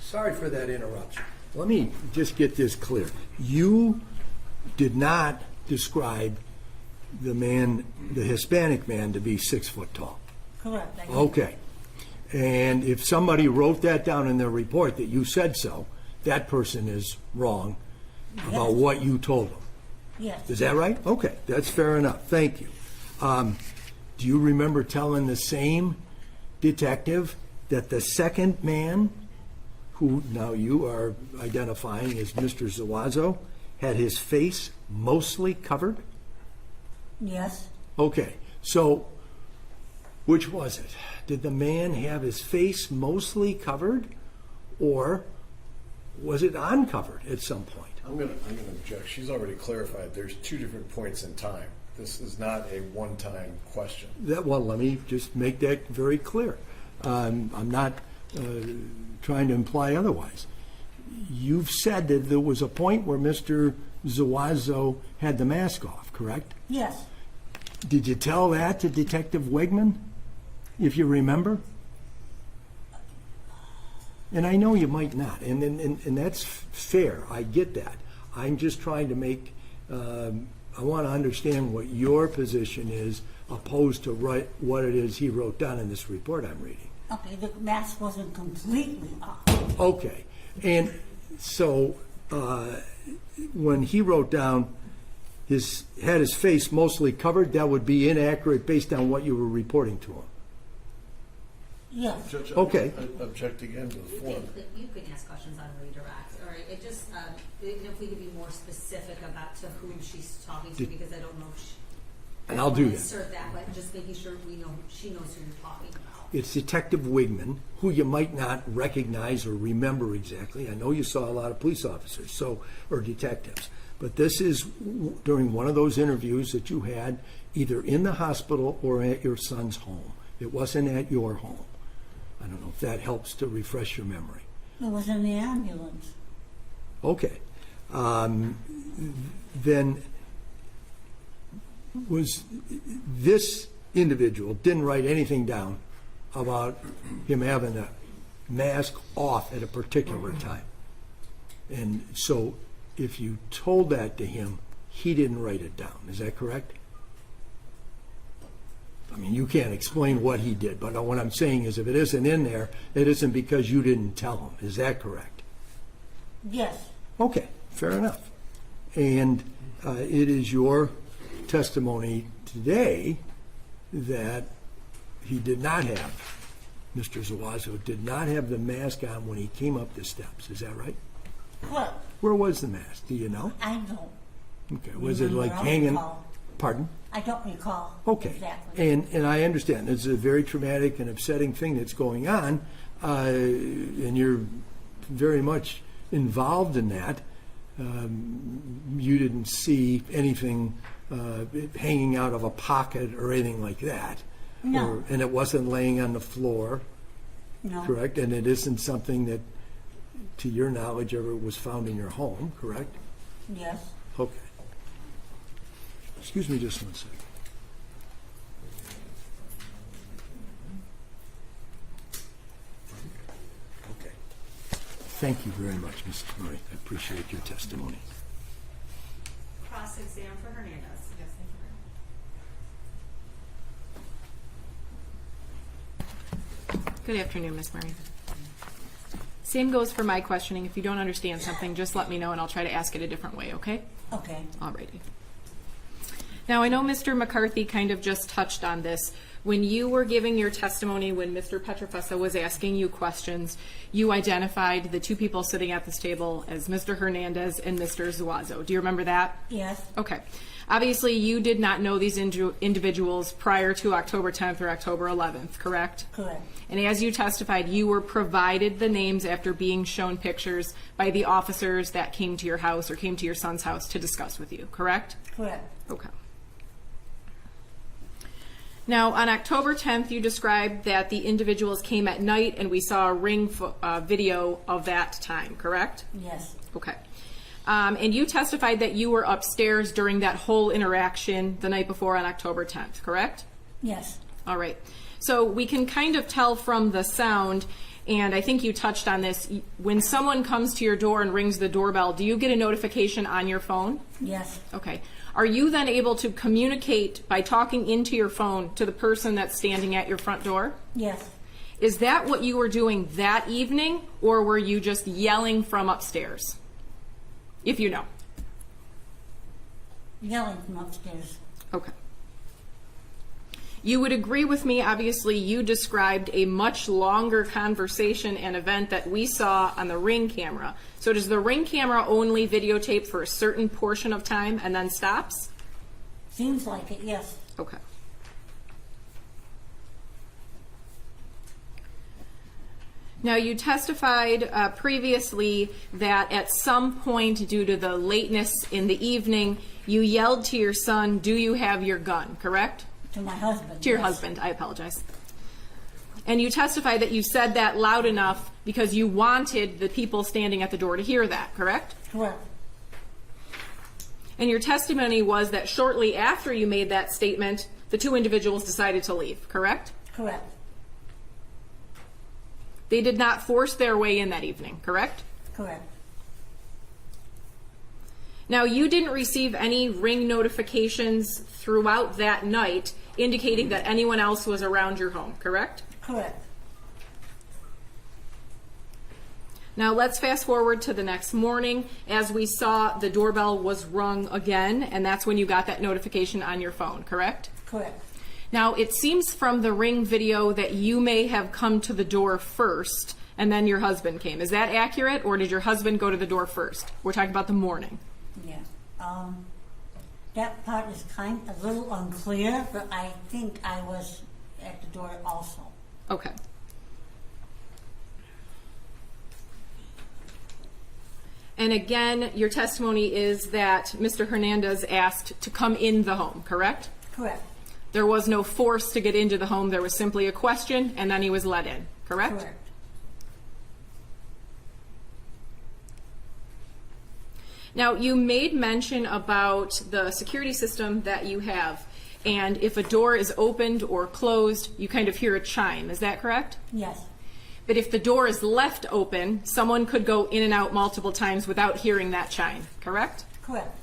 Sorry for that interruption. Let me just get this clear. You did not describe the man, the Hispanic man, to be 6 foot tall. Correct. I did. Okay. And if somebody wrote that down in their report that you said so, that person is wrong about Yes. what you told them. Yes. Is that right? Okay, that's fair enough. Thank you. Do you remember telling the same detective that the second man, who now you are identifying as Mr. Zuazo, had his face mostly covered? Yes. Okay, so which was it? Did the man have his face mostly covered, or was it uncovered at some point? I'm gonna object. She's already clarified. There's two different points in time. This is not a one-time question. Well, let me just make that very clear. I'm not trying to imply otherwise. You've said that there was a point where Mr. Zuazo had the mask off, correct? Yes. Did you tell that to Detective Wegman, if you remember? And I know you might not, and that's fair. I get that. I'm just trying to make, I want to understand what your position is opposed to what it is he wrote down in this report I'm reading. Okay, the mask wasn't completely off. Okay, and so when he wrote down had his face mostly covered, that would be inaccurate based on what you were reporting to him. Yes. Judge, Okay. I object again to the form. You can ask questions on redirect, all right? It just, if we could be more specific about to whom she's talking to, because I don't know if she. And I'll do that. Insert that, but just making sure we know, she knows who you're talking about. It's Detective Wigman, who you might not recognize or remember exactly. I know you saw a lot of police officers, or detectives. But this is during one of those interviews that you had either in the hospital or at your son's home. It wasn't at your home. I don't know if that helps to refresh your memory. It was in the ambulance. Okay. Then was this individual didn't write anything down about him having a mask off at a particular time. And so if you told that to him, he didn't write it down. Is that correct? I mean, you can't explain what he did, but what I'm saying is if it isn't in there, it isn't because you didn't tell him. Is that correct? Yes. Okay, fair enough. And it is your testimony today that he did not have, Mr. Zuazo did not have the mask on when he came up the steps. Is that right? Well, Where was the mask? Do you know? I don't. Okay, was it like I don't hanging? recall. Pardon? I don't recall. Okay. Exactly. And I understand. It's a very traumatic and upsetting thing that's going on, and you're very much involved in that, you didn't see anything hanging out of a pocket or anything like that. No. And it wasn't laying on the floor, No. correct? And it isn't something that, to your knowledge, ever was found in your home, correct? Yes. Okay. Excuse me just one second. Okay. Thank you very much, Mrs. Murray. I appreciate your testimony. Cross-exam for Hernandez. Yes, thank you. Good afternoon, Ms. Murray. Same goes for my questioning. If you don't understand something, just let me know and I'll try to ask it a different way, okay? Okay. Alrighty. Now, I know Mr. McCarthy kind of just touched on this. When you were giving your testimony, when Mr. Petrofessa was asking you questions, you identified the two people sitting at this table as Mr. Hernandez and Mr. Zuazo. Do you remember that? Yes. Okay. Obviously, you did not know these individuals prior to October 10th or October 11th, correct? Correct. And as you testified, you were provided the names after being shown pictures by the officers that came to your house or came to your son's house to discuss with you, correct? Correct. Okay. Now, on October 10th, you described that the individuals came at night and we saw a ring video of that time, correct? Yes. Okay. And you testified that you were upstairs during that whole interaction the night before on October 10th, correct? Yes. All right. So we can kind of tell from the sound, and I think you touched on this, when someone comes to your door and rings the doorbell, do you get a notification on your phone? Yes. Okay. Are you then able to communicate by talking into your phone to the person that's standing at your front door? Yes. Is that what you were doing that evening, or were you just yelling from upstairs? If you know. Yelling from upstairs. Okay. You would agree with me, obviously, you described a much longer conversation and event that we saw on the Ring camera. So does the Ring camera only videotape for a certain portion of time and then stops? Seems like it, yes. Okay. Now, you testified previously that at some point, due to the lateness in the evening, you yelled to your son, "Do you have your gun?" correct? To my husband. To your yes. husband, I apologize. And you testified that you said that loud enough because you wanted the people standing at the door to hear that, correct? Correct. And your testimony was that shortly after you made that statement, the two individuals decided to leave, correct? Correct. They did not force their way in that evening, correct? Correct. Now, you didn't receive any Ring notifications throughout that night indicating that anyone else was around your home, correct? Correct. Now, let's fast forward to the next morning. As we saw, the doorbell was rung again, and that's when you got that notification on your phone, correct? Correct. Now, it seems from the Ring video that you may have come to the door first, and then your husband came. Is that accurate, or did your husband go to the door first? We're talking about the morning. Yeah. That part is a little unclear, but I think I was at the door also. Okay. And again, your testimony is that Mr. Hernandez asked to come in the home, correct? Correct. There was no force to get into the home. There was simply a question, and then he was let in, correct? Correct. Now, you made mention about the security system that you have, and if a door is opened or closed, you kind of hear a chime. Is that correct? Yes. But if the door is left open, someone could go in and out multiple times without hearing that chime, correct? Correct.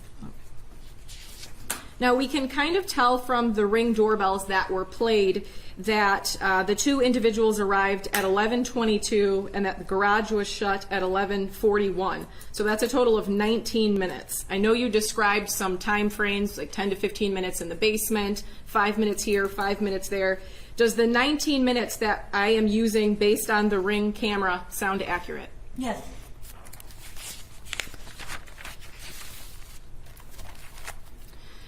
Now, we can kind of tell from the Ring doorbells that were played that the two individuals arrived at 11:22 and that the garage was shut at 11:41. So that's a total of 19 minutes. I know you described some time frames, like 10 to 15 minutes in the basement, 5 minutes here, 5 minutes there. Does the 19 minutes that I am using based on the Ring camera sound accurate? Yes.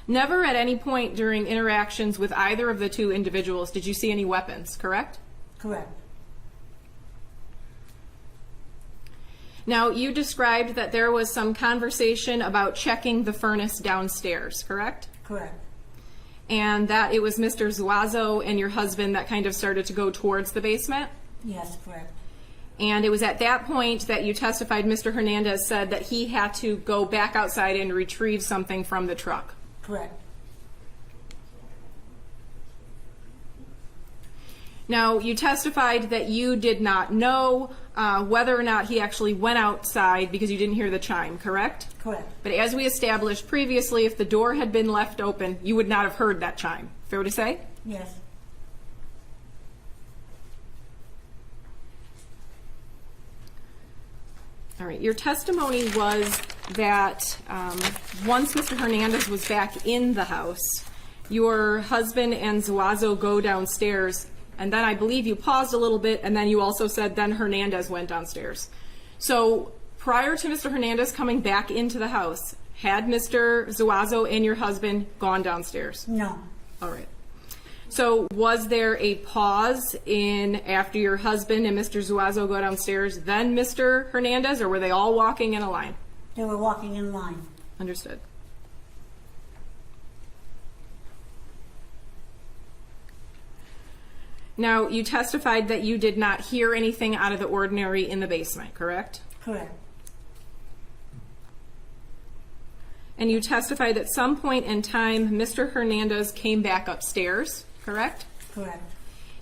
Never at any point during interactions with either of the two individuals did you see any weapons, correct? Correct. Now, you described that there was some conversation about checking the furnace downstairs, correct? Correct. And that it was Mr. Zuazo and your husband that kind of started to go towards the basement? Yes, correct. And it was at that point that you testified Mr. Hernandez said that he had to go back outside and retrieve something from the truck. Correct. Now, you testified that you did not know whether or not he actually went outside because you didn't hear the chime, correct? Correct. But as we established previously, if the door had been left open, you would not have heard that chime. Fair to say? Yes. All right. Your testimony was that once Mr. Hernandez was back in the house, your husband and Zuazo go downstairs, and then I believe you paused a little bit, and then you also said then Hernandez went downstairs. So prior to Mr. Hernandez coming back into the house, had Mr. Zuazo and your husband gone downstairs? No. All right. So was there a pause in after your husband and Mr. Zuazo go downstairs, then Mr. Hernandez, or were they all walking in a line? They were walking in line. Understood. Now, you testified that you did not hear anything out of the ordinary in the basement, correct? Correct. And you testified at some point in time Mr. Hernandez came back upstairs, correct? Correct.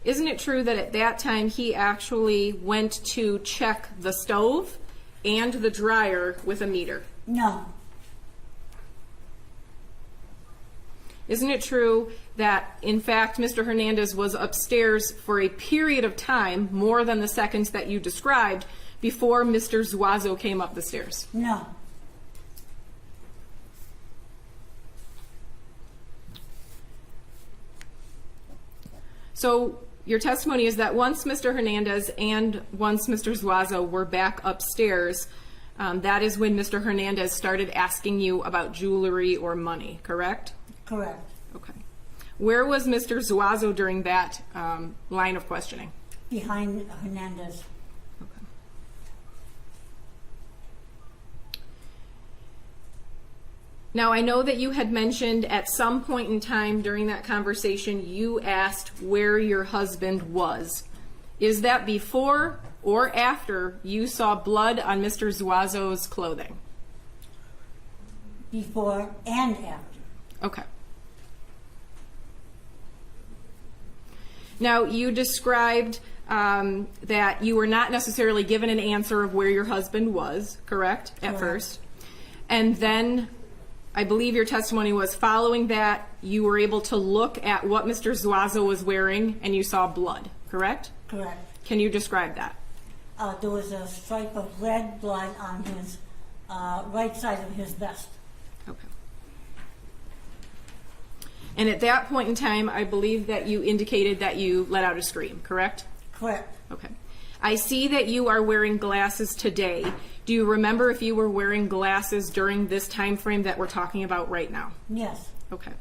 Isn't it true that at that time he actually went to check the stove and the dryer with a meter? No. Isn't it true that, in fact, Mr. Hernandez was upstairs for a period of time, more than the seconds that you described, before Mr. Zuazo came up the stairs? No. So your testimony is that once Mr. Hernandez and once Mr. Zuazo were back upstairs, that is when Mr. Hernandez started asking you about jewelry or money, correct? Correct. Okay. Where was Mr. Zuazo during that line of questioning? Behind Hernandez. Okay. Now, I know that you had mentioned at some point in time during that conversation you asked where your husband was. Is that before or after you saw blood on Mr. Zuazo's clothing? Before and after. Okay. Now, you described that you were not necessarily given an answer of where your husband was, correct, at Correct. first. And then I believe your testimony was following that you were able to look at what Mr. Zuazo was wearing and you saw blood, correct? Correct. Can you describe that? There was a stripe of red blood on his right side of his vest. Okay. And at that point in time, I believe that you indicated that you let out a scream, correct? Correct. Okay. I see that you are wearing glasses today. Do you remember if you were wearing glasses during this time frame that we're talking about right now? Yes. Okay.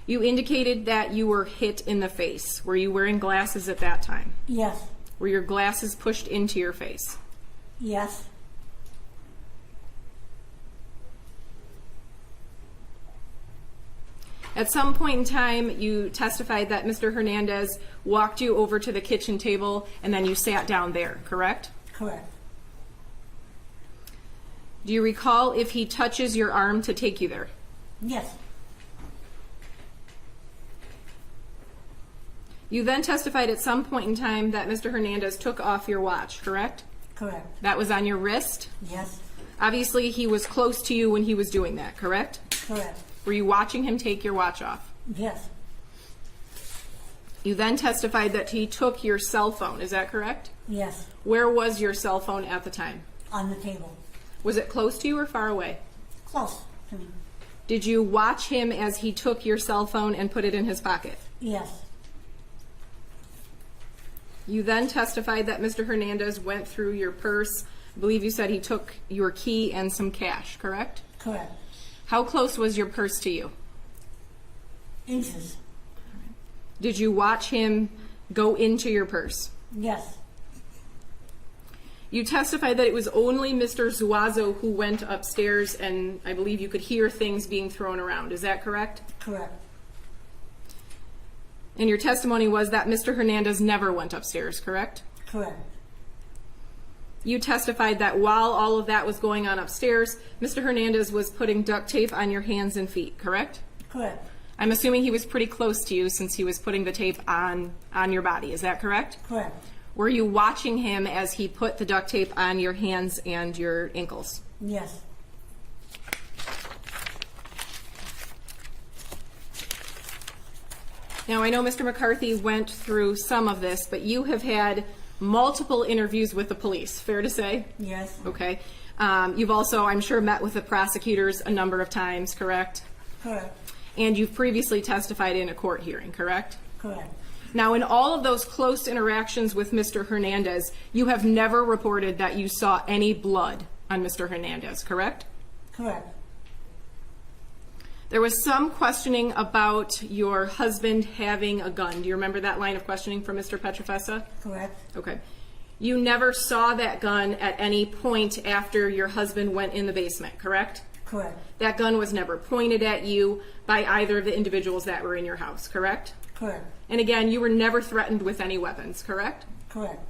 You indicated that you were hit in the face. Were you wearing glasses at that time? Yes. Were your glasses pushed into your face? Yes. At some point in time, you testified that Mr. Hernandez walked you over to the kitchen table and then you sat down there, correct? Correct. Do you recall if he touches your arm to take you there? Yes. You then testified at some point in time that Mr. Hernandez took off your watch, correct? Correct. That was on your wrist? Yes. Obviously, he was close to you when he was doing that, correct? Correct. Were you watching him take your watch off? Yes. You then testified that he took your cell phone, is that correct? Yes. Where was your cell phone at the time? On the table. Was it close to you or far away? Close to me. Did you watch him as he took your cell phone and put it in his pocket? Yes. You then testified that Mr. Hernandez went through your purse. I believe you said he took your key and some cash, correct? Correct. How close was your purse to you? Inches. Did you watch him go into your purse? Yes. You testified that it was only Mr. Zuazo who went upstairs, and I believe you could hear things being thrown around. Is that correct? Correct. And your testimony was that Mr. Hernandez never went upstairs, correct? Correct. You testified that while all of that was going on upstairs, Mr. Hernandez was putting duct tape on your hands and feet, correct? Correct. I'm assuming he was pretty close to you since he was putting the tape on your body. Is that correct? Correct. Were you watching him as he put the duct tape on your hands and your ankles? Yes. Now, I know Mr. McCarthy went through some of this, but you have had multiple interviews with the police, fair to say? Yes. Okay. You've also, I'm sure, met with the prosecutors a number of times, correct? Correct. And you've previously testified in a court hearing, correct? Correct. Now, in all of those close interactions with Mr. Hernandez, you have never reported that you saw any blood on Mr. Hernandez, correct? Correct. There was some questioning about your husband having a gun. Do you remember that line of questioning from Mr. Petrofessa? Correct. Okay. You never saw that gun at any point after your husband went in the basement, correct? Correct. That gun was never pointed at you by either of the individuals that were in your house, correct? Correct. And again, you were never threatened with any weapons, correct? Correct.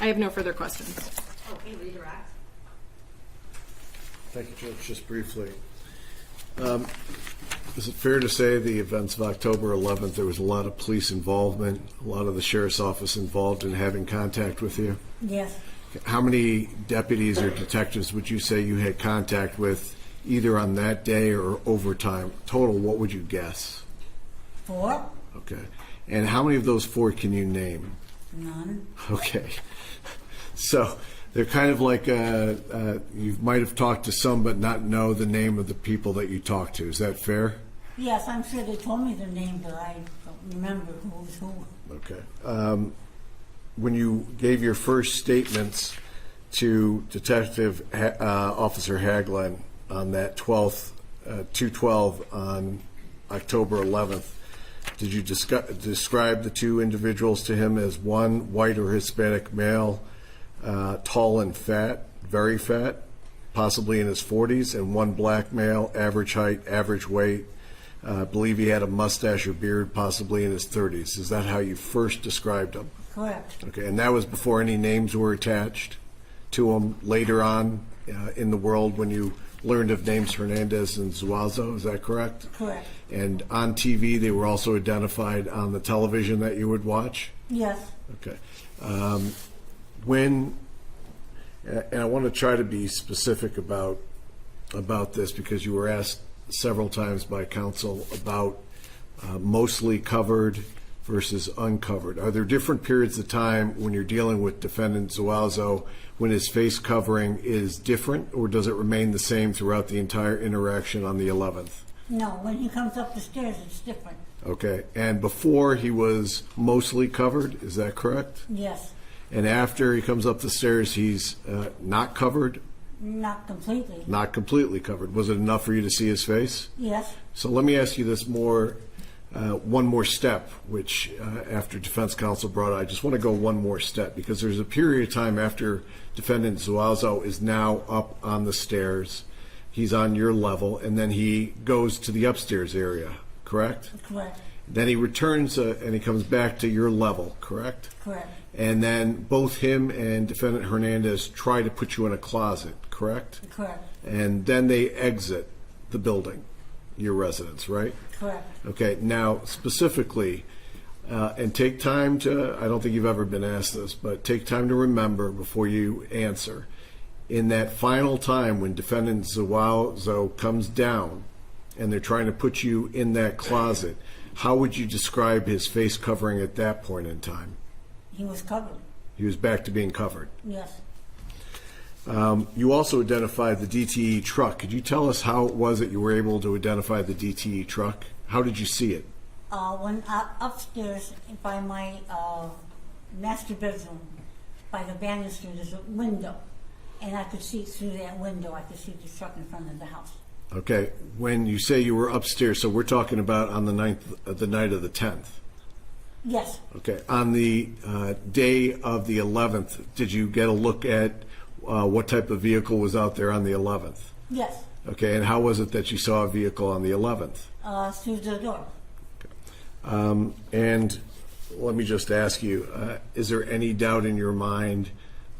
I have no further questions. Okay, redirect. Thank you, Judge. Just briefly, is it fair to say the events of October 11th, there was a lot of police involvement, a lot of the sheriff's office involved in having contact with you? Yes. How many deputies or detectives would you say you had contact with either on that day or over time? Total, what would you guess? 4. Okay. And how many of those 4 can you name? None. Okay. So they're kind of like you might have talked to some but not know the name of the people that you talked to. Is that fair? Yes, I'm sure they told me the name, but I don't remember who was who. Okay. When you gave your first statements to Detective Officer Hagelin on that 212 on October 11th, did you describe the 2 individuals to him as one white or Hispanic male, tall and fat, very fat, possibly in his 40s, and one black male, average height, average weight? I believe he had a mustache or beard, possibly in his 30s. Is that how you first described him? Correct. Okay, and that was before any names were attached to him later on in the world when you learned of names Hernandez and Zuazo. Is that correct? Correct. And on TV, they were also identified on the television that you would watch? Yes. Okay. And I want to try to be specific about this because you were asked several times by counsel about mostly covered versus uncovered. Are there different periods of time when you're dealing with defendant Zuazo when his face covering is different, or does it remain the same throughout the entire interaction on the 11th? No, when he comes up the stairs, it's different. Okay. And before he was mostly covered, is that correct? Yes. And after he comes up the stairs, he's not covered? Not completely. Not completely covered. Was it enough for you to see his face? Yes. So let me ask you this one more step, which after defense counsel brought it, I just want to go one more step because there's a period of time after defendant Zuazo is now up on the stairs, he's on your level, and then he goes to the upstairs area, correct? Correct. Then he returns and he comes back to your level, correct? Correct. And then both him and defendant Hernandez try to put you in a closet, correct? Correct. And then they exit the building, your residence, right? Correct. Okay, now specifically, and take time to, I don't think you've ever been asked this, but take time to remember before you answer. In that final time when defendant Zuazo comes down and they're trying to put you in that closet, how would you describe his face covering at that point in time? He was covered. He was back to being covered. Yes. You also identified the DTE truck. Could you tell us how it was that you were able to identify the DTE truck? How did you see it? When upstairs by my master bedroom, by the banister, there's a window, and I could see through that window. I could see the truck in front of the house. Okay, when you say you were upstairs, so we're talking about on the night of the 10th. Yes, Okay. On the day of the 11th, did you get a look at what type of vehicle was out there on the 11th? yes, Okay, and how was it that you saw a vehicle on the 11th? through the door. And let me just ask you, is there any doubt in your mind,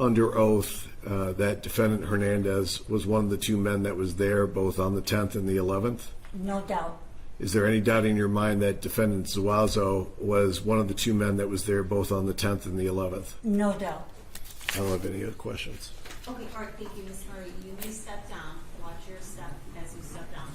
under oath, that defendant Hernandez was one of the two men that was there both on the 10th and the 11th? No doubt. Is there any doubt in your mind that defendant Zuazo was one of the two men that was there both on the 10th and the 11th? No doubt. I don't have any other questions. Okay, all right, thank you, Ms. Murray. You may step down. Watch your step as you step down.